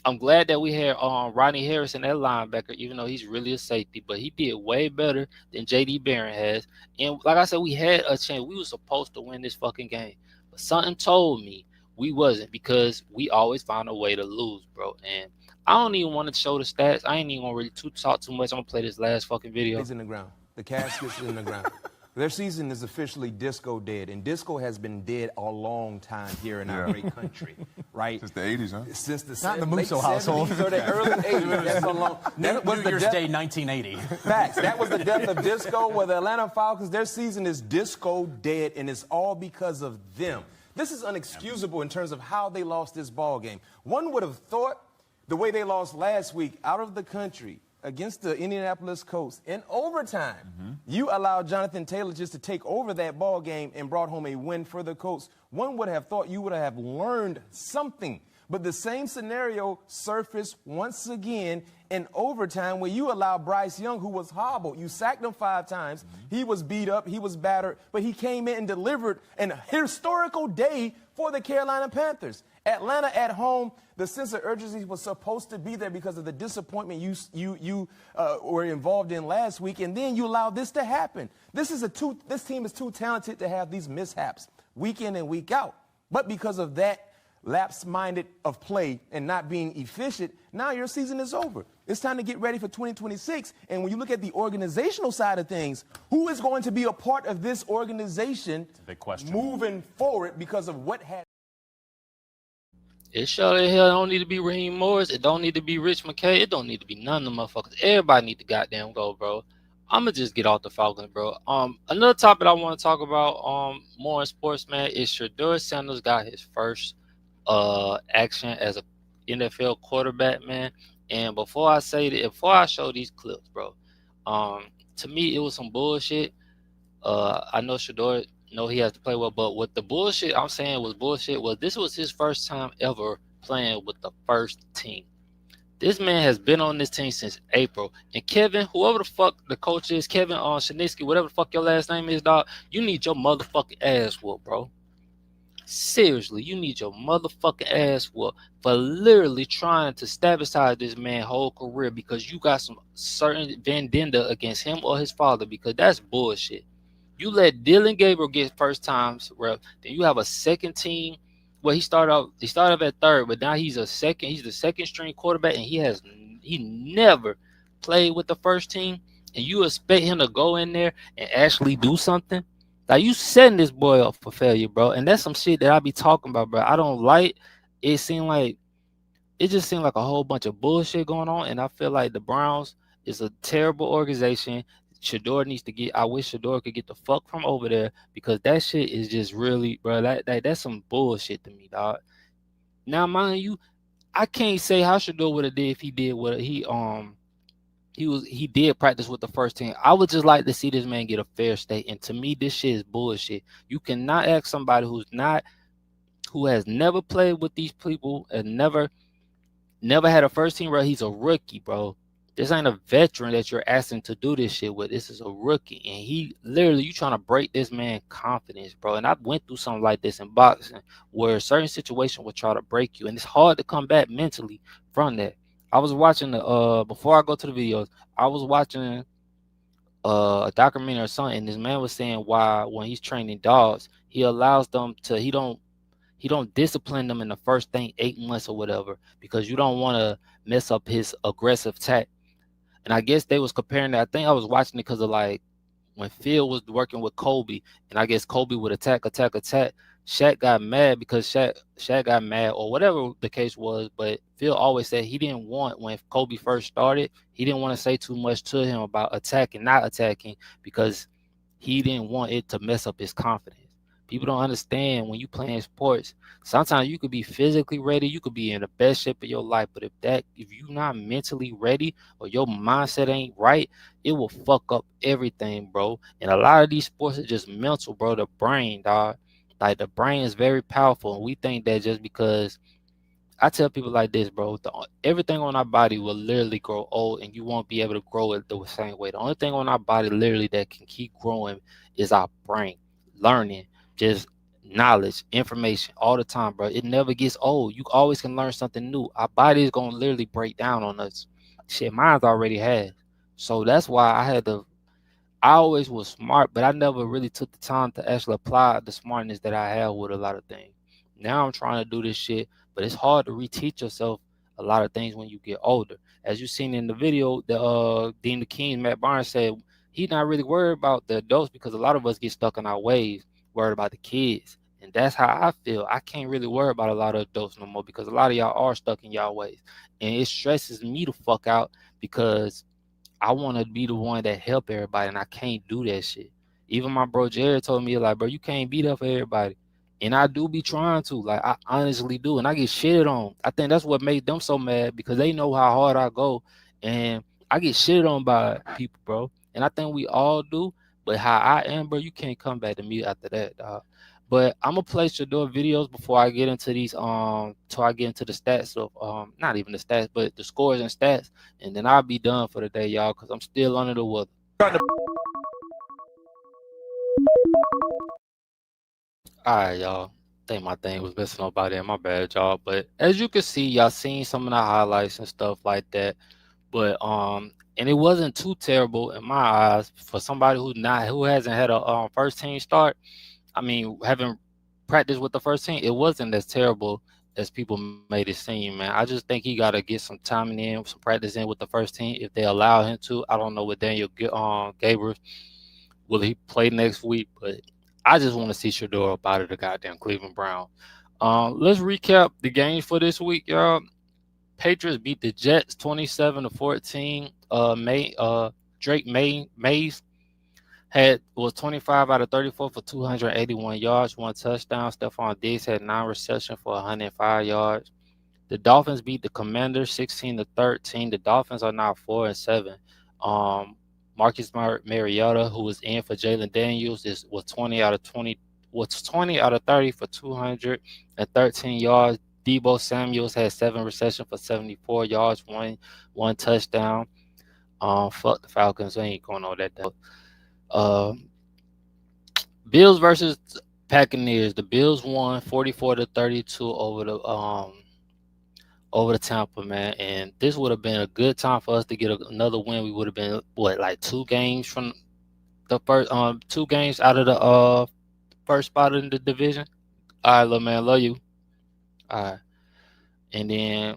I'm glad that we had Rodney Harrison, that linebacker, even though he's really a safety, but he did way better than J.D. Barron has. And like I said, we had a chance. We were supposed to win this fucking game. But something told me we wasn't, because we always find a way to lose, bro. And I don't even want to show the stats. I ain't even going to really talk too much. I'm going to play this last fucking video. It's in the ground. The casket's in the ground. Their season is officially disco dead, and disco has been dead a long time here in our great country, right? Since the 80s, huh? Since the Not in the late Musso household. 70s or the early 80s. That's so long. That was New the Year's death. Day 1980. Facts. That was the death of disco, where the Atlanta Falcons, their season is disco dead, and it's all because of them. This is unexcusable in terms of how they lost this ball game. One would have thought the way they lost last week out of the country against the Indianapolis Colts in overtime, you allowed Jonathan Taylor just to take over that ball game and brought home a win for the Colts. One would have thought you would have learned something. But the same scenario surfaced once again in overtime, where you allowed Bryce Young, who was hobbled. You sacked him 5 times. He was beat up. He was battered. But he came in and delivered an historical day for the Carolina Panthers. Atlanta at home, the sense of urgency was supposed to be there because of the disappointment you were involved in last week, and then you allow this to happen. This team is too talented to have these mishaps week in and week out. But because of that lapse-minded of play and not being efficient, now your season is over. It's time to get ready for 2026. And when you look at the organizational side of things, who is going to be a part of this organization moving forward because of what had... It sure the hell don't need to be Raheem Morris. It don't need to be Rich McKay. It don't need to be none of them motherfuckers. Everybody need to goddamn go, bro. I'ma just get off the Falcons, bro. Another topic I want to talk about more in sports, man, is Shedur Sanders got his first action as a NFL quarterback, man. And before I show these clips, bro, to me it was some bullshit. I know Shedur, he has to play well, but what the bullshit I'm saying was bullshit was this was his first time ever playing with the first team. This man has been on this team since April. And Kevin, whoever the fuck the coach is, Kevin Shanisky, whatever the fuck your last name is, dog, you need your motherfucking ass whooped, bro. Seriously, you need your motherfucking ass whooped for literally trying to sabotage this man's whole career because you got some certain vendetta against him or his father, because that's bullshit. You let Dylan Gabriel get first times rep, then you have a second team. Well, he started off at third, but now he's the second string quarterback, and he never played with the first team, and you expect him to go in there and actually do something? Like, you setting this boy up for failure, bro. And that's some shit that I be talking about, bro. I don't like it. It just seemed like a whole bunch of bullshit going on, and I feel like the Browns is a terrible organization. Shedur needs to get. I wish Shedur could get the fuck from over there, because that shit is just really, bro. That's some bullshit to me, dog. Now, mind you, I can't say how Shedur would have did if he did what he did practice with the first team. I would just like to see this man get a fair stake. And to me, this shit is bullshit. You cannot ask somebody who has never played with these people and never had a first team, bro. He's a rookie, bro. This ain't a veteran that you're asking to do this shit with. This is a rookie. And he literally, you trying to break this man's confidence, bro. And I went through something like this in boxing, where a certain situation will try to break you. And it's hard to come back mentally from that. I was watching before I go to the videos, I was watching a documentary or something, and this man was saying why when he's training dogs, he allows them to, he don't discipline them in the first 8 months or whatever, because you don't want to mess up his aggressive attack. And I guess they was comparing that. I think I was watching it because of like when Phil was working with Kobe, and I guess Kobe would attack. Shaq got mad because Shaq got mad or whatever the case was. But Phil always said he didn't want, when Kobe first started, he didn't want to say too much to him about attacking, not attacking, because he didn't want it to mess up his confidence. People don't understand when you playing sports. Sometimes you could be physically ready, you could be in the best shape of your life, but if you're not mentally ready or your mindset ain't right, it will fuck up everything, bro. And a lot of these sports are just mental, bro. The brain, dog. Like the brain is very powerful, and we think that just because I tell people like this, bro. Everything on our body will literally grow old, and you won't be able to grow it the same way. The only thing on our body literally that can keep growing is our brain, learning, just knowledge, information all the time, bro. It never gets old. You always can learn something new. Our body is gonna literally break down on us. Shit, mine's already has. So that's why I always was smart, but I never really took the time to actually apply the smartness that I have with a lot of things. Now I'm trying to do this shit, but it's hard to reteach yourself a lot of things when you get older. As you seen in the video, the Dean the King, Matt Barnes said he's not really worried about the adults because a lot of us get stuck in our ways, worried about the kids. And that's how I feel. I can't really worry about a lot of adults no more because a lot of y'all are stuck in y'all ways. And it stresses me the fuck out because I want to be the one that help everybody, and I can't do that shit. Even my bro Jared told me, like, bro, you can't be there for everybody. And I do be trying to, like, I honestly do. And I get shitted on. I think that's what made them so mad because they know how hard I go. And I get shitted on by people, bro. And I think we all do. But how I am, bro, you can't come back to me after that, dog. But I'm gonna play Shedur videos before I get into these till I get into the stats of not even the stats, but the scores and stats, and then I'll be done for the day, y'all, because I'm still under the weather. Alright, y'all. Think my thing was messing up by there, my bad, y'all. But as you can see, y'all seen some of the highlights and stuff like that. But and it wasn't too terrible in my eyes for somebody who hasn't had a first team start. I mean, having practiced with the first team, it wasn't as terrible as people made it seem, man. I just think he got to get some time in, some practice in with the first team if they allow him to. I don't know what Daniel Gabriel will he play next week, but I just want to see Shedur up out of the goddamn Cleveland Browns. Let's recap the games for this week, y'all. Patriots beat the Jets 27-14. Drake Mays was 25 out of 34 for 281 yards, 1 touchdown. Stephon Diggs had 9 receptions for 105 yards. The Dolphins beat the Commanders 16-13. The Dolphins are now 4-7. Marcus Mariota, who was in for Jalen Daniels, was 20 out of 30 for 213 yards. Deebo Samuels had 7 receptions for 74 yards, one touchdown. Fuck the Falcons, I ain't going on that. Bills versus Buccaneers. The Bills won 44-32 over the Tampa, man. And this would have been a good time for us to get another win. We would have been like 2 games from the first 2 games out of the first spot in the division. All right, little man, love you. All right. And then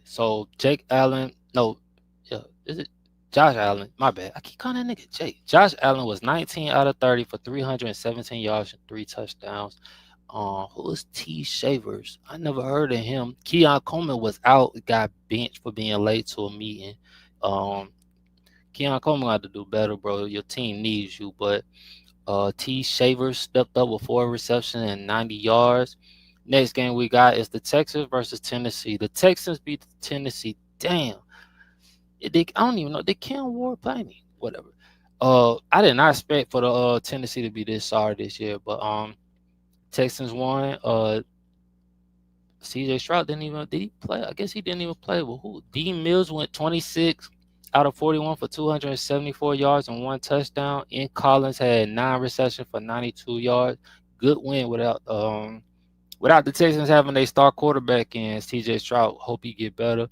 so Jake Allen, is it Josh Allen? My bad. I keep calling that nigga Jake. Josh Allen was 19 out of 30 for 317 yards and 3 touchdowns. Who is T. Shavers? I never heard of him. Keon Coleman was out, got benched for being late to a meeting. Keon Coleman got to do better, bro. Your team needs you. But T. Shavers stepped up with 4 receptions and 90 yards. Next game we got is the Texans versus Tennessee. The Texans beat Tennessee. Damn. I don't even know. Did Ken Ward play me? Whatever. I did not expect for the Tennessee to be this sorry this year, but Texans won. CJ Stroud did he play? I guess he didn't even play. Well, who? Dean Mills went 26 out of 41 for 274 yards and 1 touchdown. Ian Collins had 9 receptions for 92 yards. Good win without the Texans having a star quarterback in CJ Stroud. Hope he get better.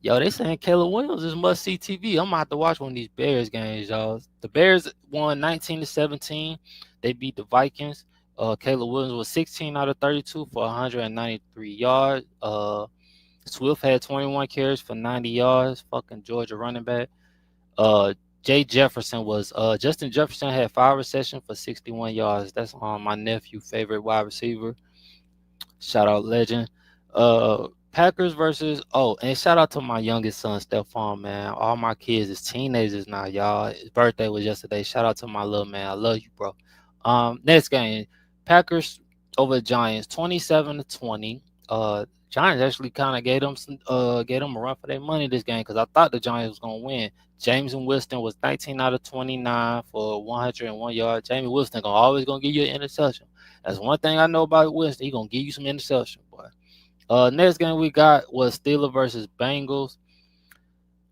Yo, they saying Caleb Williams is must-see TV. I'm going to have to watch one of these Bears games, y'all. The Bears won 19-17. They beat the Vikings. Caleb Williams was 16 out of 32 for 193 yards. Swift had 21 carries for 90 yards. Fucking Georgia running back. Justin Jefferson had 5 receptions for 61 yards. That's my nephew, favorite wide receiver. Shout out legend. Packers versus and shout out to my youngest son, Stephon, man. All my kids is teenagers now, y'all. His birthday was yesterday. Shout out to my little man. I love you, bro. Next game, Packers over the Giants, 27-20. Giants actually kind of gave them a run for their money this game because I thought the Giants was gonna win. James and Winston was 19 out of 29 for 101 yards. Jamie Winston always gonna give you an interception. That's one thing I know about Winston. He gonna give you some interception, boy. Next game we got was Steelers versus Bengals.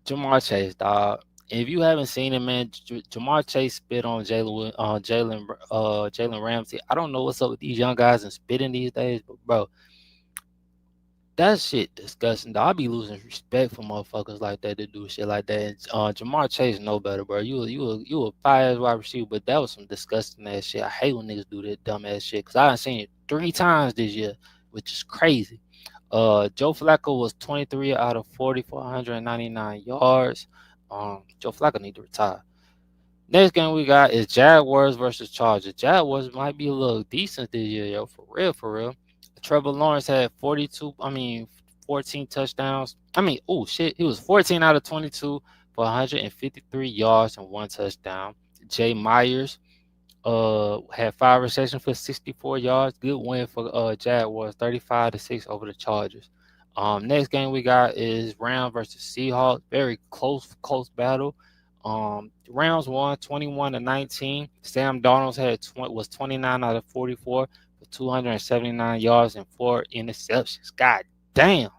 Jamar Chase, dog. If you haven't seen him, man, Jamar Chase spit on Jalen Ramsey. I don't know what's up with these young guys and spitting these days, but bro, that shit disgusting. Dog. I be losing respect for motherfuckers like that to do shit like that. And, Jamar Chase know better, bro. You a fire ass wide receiver, but that was some disgusting ass shit. I hate when niggas do that dumb ass shit because I done seen it 3 times this year, which is crazy. Joe Flacco was 23 out of 40 for 199 yards. Joe Flacco need to retire. Next game we got is Jaguars versus Chargers. Jaguars might be a little decent this year, yo. For real. Trevor Lawrence had 14 touchdowns. He was 14 out of 22 for 153 yards and 1 touchdown. Jay Myers had 5 receptions for 64 yards. Good win for Jaguars, 35-6 over the Chargers. Next game we got is Rams versus Seahawks. Very close battle. Rams won 21-19. Sam Darnold was 29 out of 44 for 279 yards and 4 interceptions. God damn.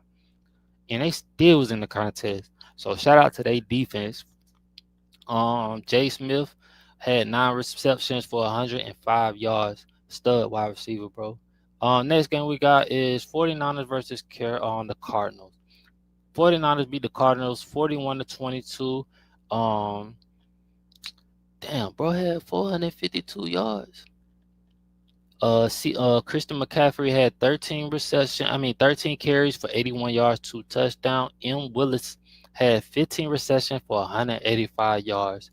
And they still was in the contest. So shout out to their defense. Jay Smith had 9 receptions for 105 yards. Stud wide receiver, bro. Next game we got is 49ers versus the Cardinals. 49ers beat the Cardinals 41-22. Damn, bro had 452 yards. Christian McCaffrey had 13 carries for 81 yards, 2 touchdowns. M. Willis had 15 receptions for 185 yards.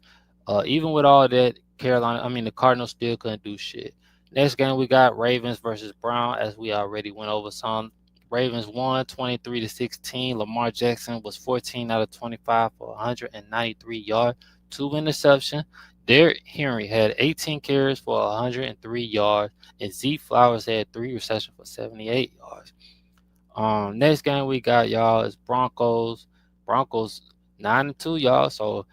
Even with all that, the Cardinals still couldn't do shit. Next game we got Ravens versus Brown, as we already went over some. Ravens won 23-16. Lamar Jackson was 14 out of 25 for 193 yards, 2 interceptions. Derrick Henry had 18 carries for 103 yards, and Zeke Flowers had 3 receptions for 78 yards. Next game we got, y'all, is Broncos. Broncos 9-2, y'all. So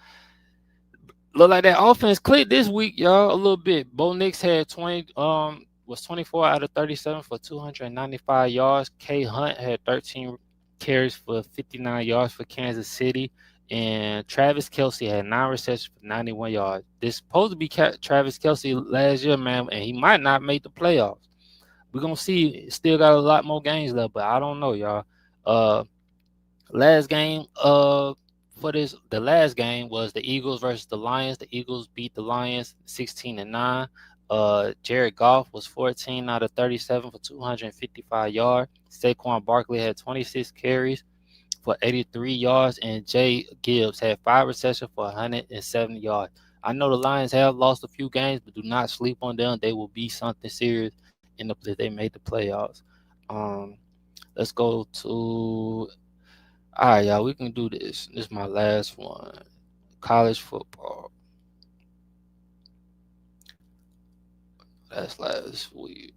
look like that offense clicked this week, y'all, a little bit. Bo Nix had 24 out of 37 for 295 yards. K Hunt had 13 carries for 59 yards for Kansas City. And Travis Kelce had 9 receptions for 91 yards. This supposed to be Travis Kelce last year, man, and he might not make the playoffs. We're going to see. Still got a lot more games left, but I don't know, y'all. Last game the last game was the Eagles versus the Lions. The Eagles beat the Lions 16-9. Jared Goff was 14 out of 37 for 255 yards. Saquon Barkley had 26 carries for 83 yards, and Jay Gibbs had 5 receptions for 170 yards. I know the Lions have lost a few games, but do not sleep on them. They will be something serious if they made the playoffs. Let's go to. All right, y'all, we can do this. This is my last one. College football. That's last week.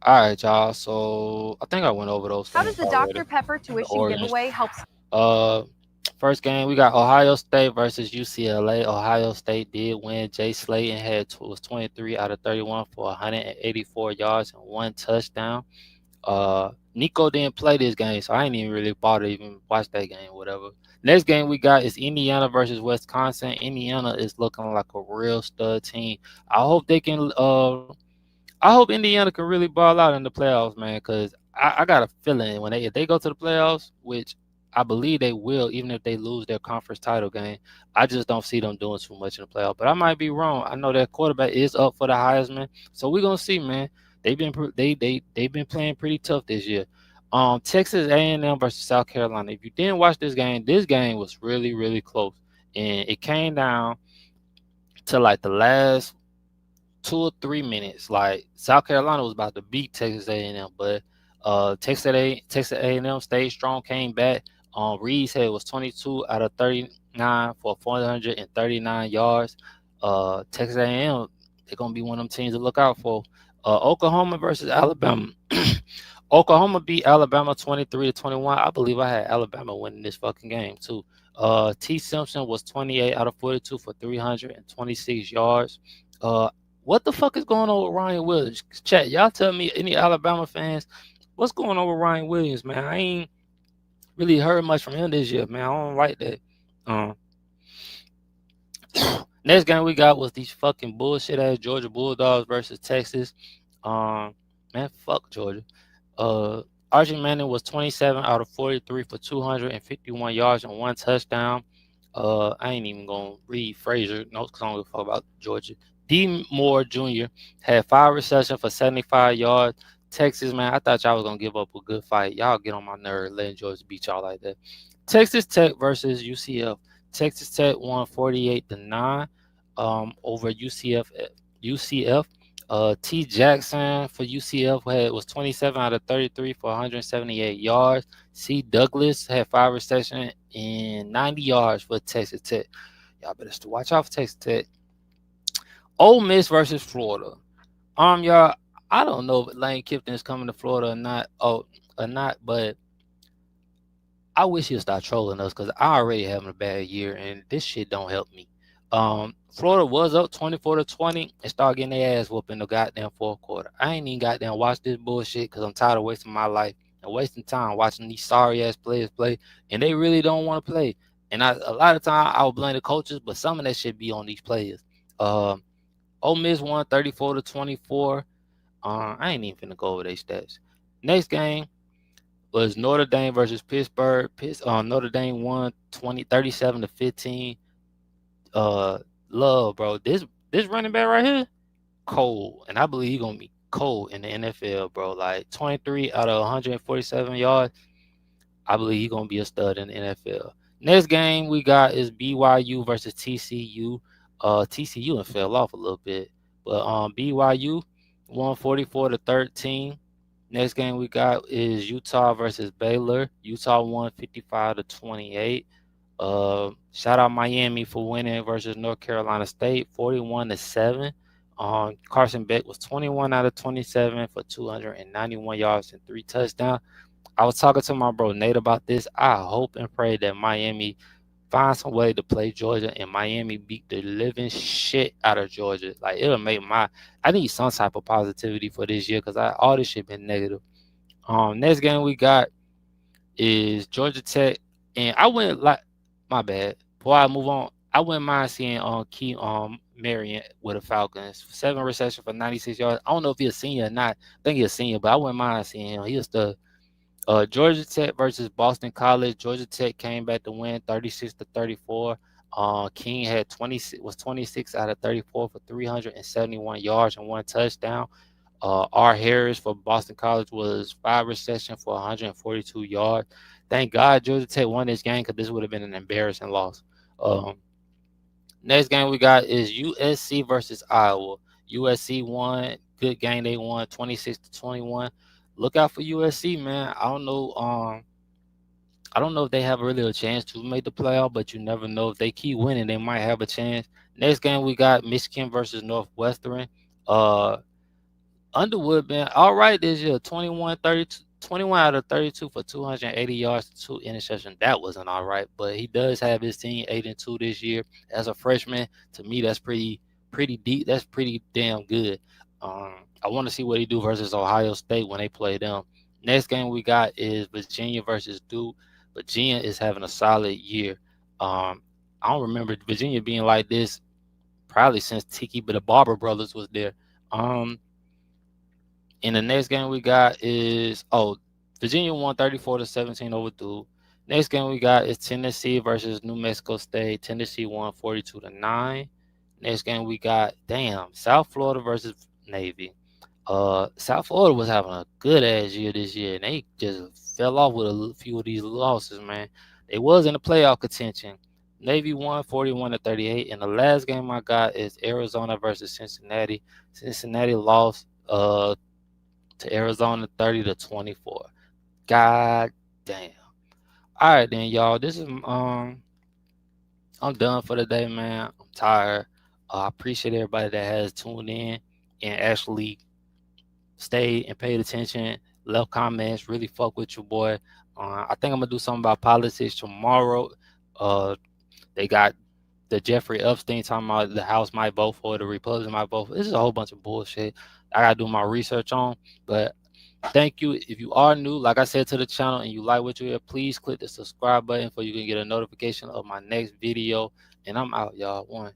All right, y'all. So I think I went over those. How does the Dr. Pepper tuition giveaway help? First game we got Ohio State versus UCLA. Ohio State did win. Jay Slayton was 23 out of 31 for 184 yards and 1 touchdown. Nico didn't play this game, so I ain't even really bother to even watch that game or whatever. Next game we got is Indiana versus Wisconsin. Indiana is looking like a real stud team. I hope they can. I hope Indiana can really ball out in the playoffs, man, because I got a feeling if they go to the playoffs, which I believe they will, even if they lose their conference title game, I just don't see them doing too much in the playoffs. But I might be wrong. I know their quarterback is up for the Heisman, so we're gonna see, man. They've been playing pretty tough this year. Texas A&M versus South Carolina. If you didn't watch this game was really, really close, and it came down to like the last 2 or 3 minutes. Like South Carolina was about to beat Texas A&M, but Texas A&M stayed strong, came back. Reed's head was 22 out of 39 for 439 yards. Texas A&M, they're gonna be one of them teams to look out for. Oklahoma versus Alabama. Oklahoma beat Alabama 23-21. I believe I had Alabama winning this fucking game too. T. Simpson was 28 out of 42 for 326 yards. What the fuck is going on with Ryan Williams? Chat, y'all tell me, any Alabama fans, what's going on with Ryan Williams, man? I ain't really heard much from him this year, man. I don't like that. Next game we got was these fucking bullshit ass Georgia Bulldogs versus Texas. Man, fuck Georgia. Archie Manning was 27 out of 43 for 251 yards and 1 touchdown. I ain't even gonna read Frazier notes because I don't give a fuck about Georgia. D. Moore Jr. had 5 receptions for 75 yards. Texas, man, I thought y'all was gonna give up a good fight. Y'all get on my nerve letting Georgia beat y'all like that. Texas Tech versus UCF. Texas Tech won 48-9 over UCF. T. Jackson for UCF was 27 out of 33 for 178 yards. C. Douglas had 5 receptions and 90 yards for Texas Tech. Y'all better watch out for Texas Tech. Ole Miss versus Florida. Y'all, I don't know if Lane Kiffin is coming to Florida or not, but I wish he'd stop trolling us because I already having a bad year and this shit don't help me. Florida was up 24-20 and started getting their ass whooped in the goddamn fourth quarter. I ain't even goddamn watch this bullshit because I'm tired of wasting my life and wasting time watching these sorry ass players play, and they really don't want to play. And a lot of time I would blame the coaches, but some of that shit be on these players. Ole Miss won 34-24. I ain't even finna go over their stats. Next game was Notre Dame versus Pittsburgh. Notre Dame won 37-15. Love, bro. This running back right here, cold. And I believe he's gonna be cold in the NFL, bro. Like 23 out of 147 yards. I believe he's gonna be a stud in the NFL. Next game we got is BYU versus TCU. TCU and fell off a little bit. But BYU won 44-13. Next game we got is Utah versus Baylor. Utah won 55-28. Shout out Miami for winning versus North Carolina State 41-7. Carson Beck was 21 out of 27 for 291 yards and 3 touchdowns. I was talking to my bro Nate about this. I hope and pray that Miami find some way to play Georgia and Miami beat the living shit out of Georgia. Like, it'll make I need some type of positivity for this year because all this shit been negative. Next game we got is Georgia Tech, and I went like, my bad. Before I move on, I wouldn't mind seeing Key Marion with the Falcons. 7 receptions for 96 yards. I don't know if he's a senior or not. I think he's a senior, but I wouldn't mind seeing him. He was the Georgia Tech versus Boston College. Georgia Tech came back to win 36-34. King was 26 out of 34 for 371 yards and 1 touchdown. R. Harris for Boston College was 5 receptions for 142 yards. Thank God Georgia Tech won this game because this would have been an embarrassing loss. Next game we got is USC versus Iowa. USC won. Good game. They won 26-21. Look out for USC, man. I don't know if they have really a chance to make the playoff, but you never know. If they keep winning, they might have a chance. Next game we got Michigan versus Northwestern. Underwood been all right this year. 21 out of 32 for 280 yards, 2 interceptions. That wasn't all right, but he does have his team 8-2 this year. As a freshman, to me, that's pretty deep. That's pretty damn good. I want to see what he do versus Ohio State when they play them. Next game we got is Virginia versus Duke. Virginia is having a solid year. I don't remember Virginia being like this probably since Tiki but the Barber brothers was there. In the next game we got is Virginia won 34-17 over Duke. Next game we got is Tennessee versus New Mexico State. Tennessee won 42-9. Next game we got South Florida versus Navy. South Florida was having a good ass year this year, and they just fell off with a few of these losses, man. They was in the playoff contention. Navy won 41-38, and the last game I got is Arizona versus Cincinnati. Cincinnati lost to Arizona 30-24. God damn. All right then, y'all. This is I'm done for the day, man. I'm tired. I appreciate everybody that has tuned in and actually stayed and paid attention, left comments, really fuck with your boy. I think I'm gonna do something about politics tomorrow. They got the Jeffrey Epstein talking about the House might vote for it, the Republicans might vote for it. This is a whole bunch of bullshit I gotta do my research on. But thank you. If you are new, like I said, to the channel and you like what you hear, please click the subscribe button so you can get a notification of my next video. And I'm out, y'all. One.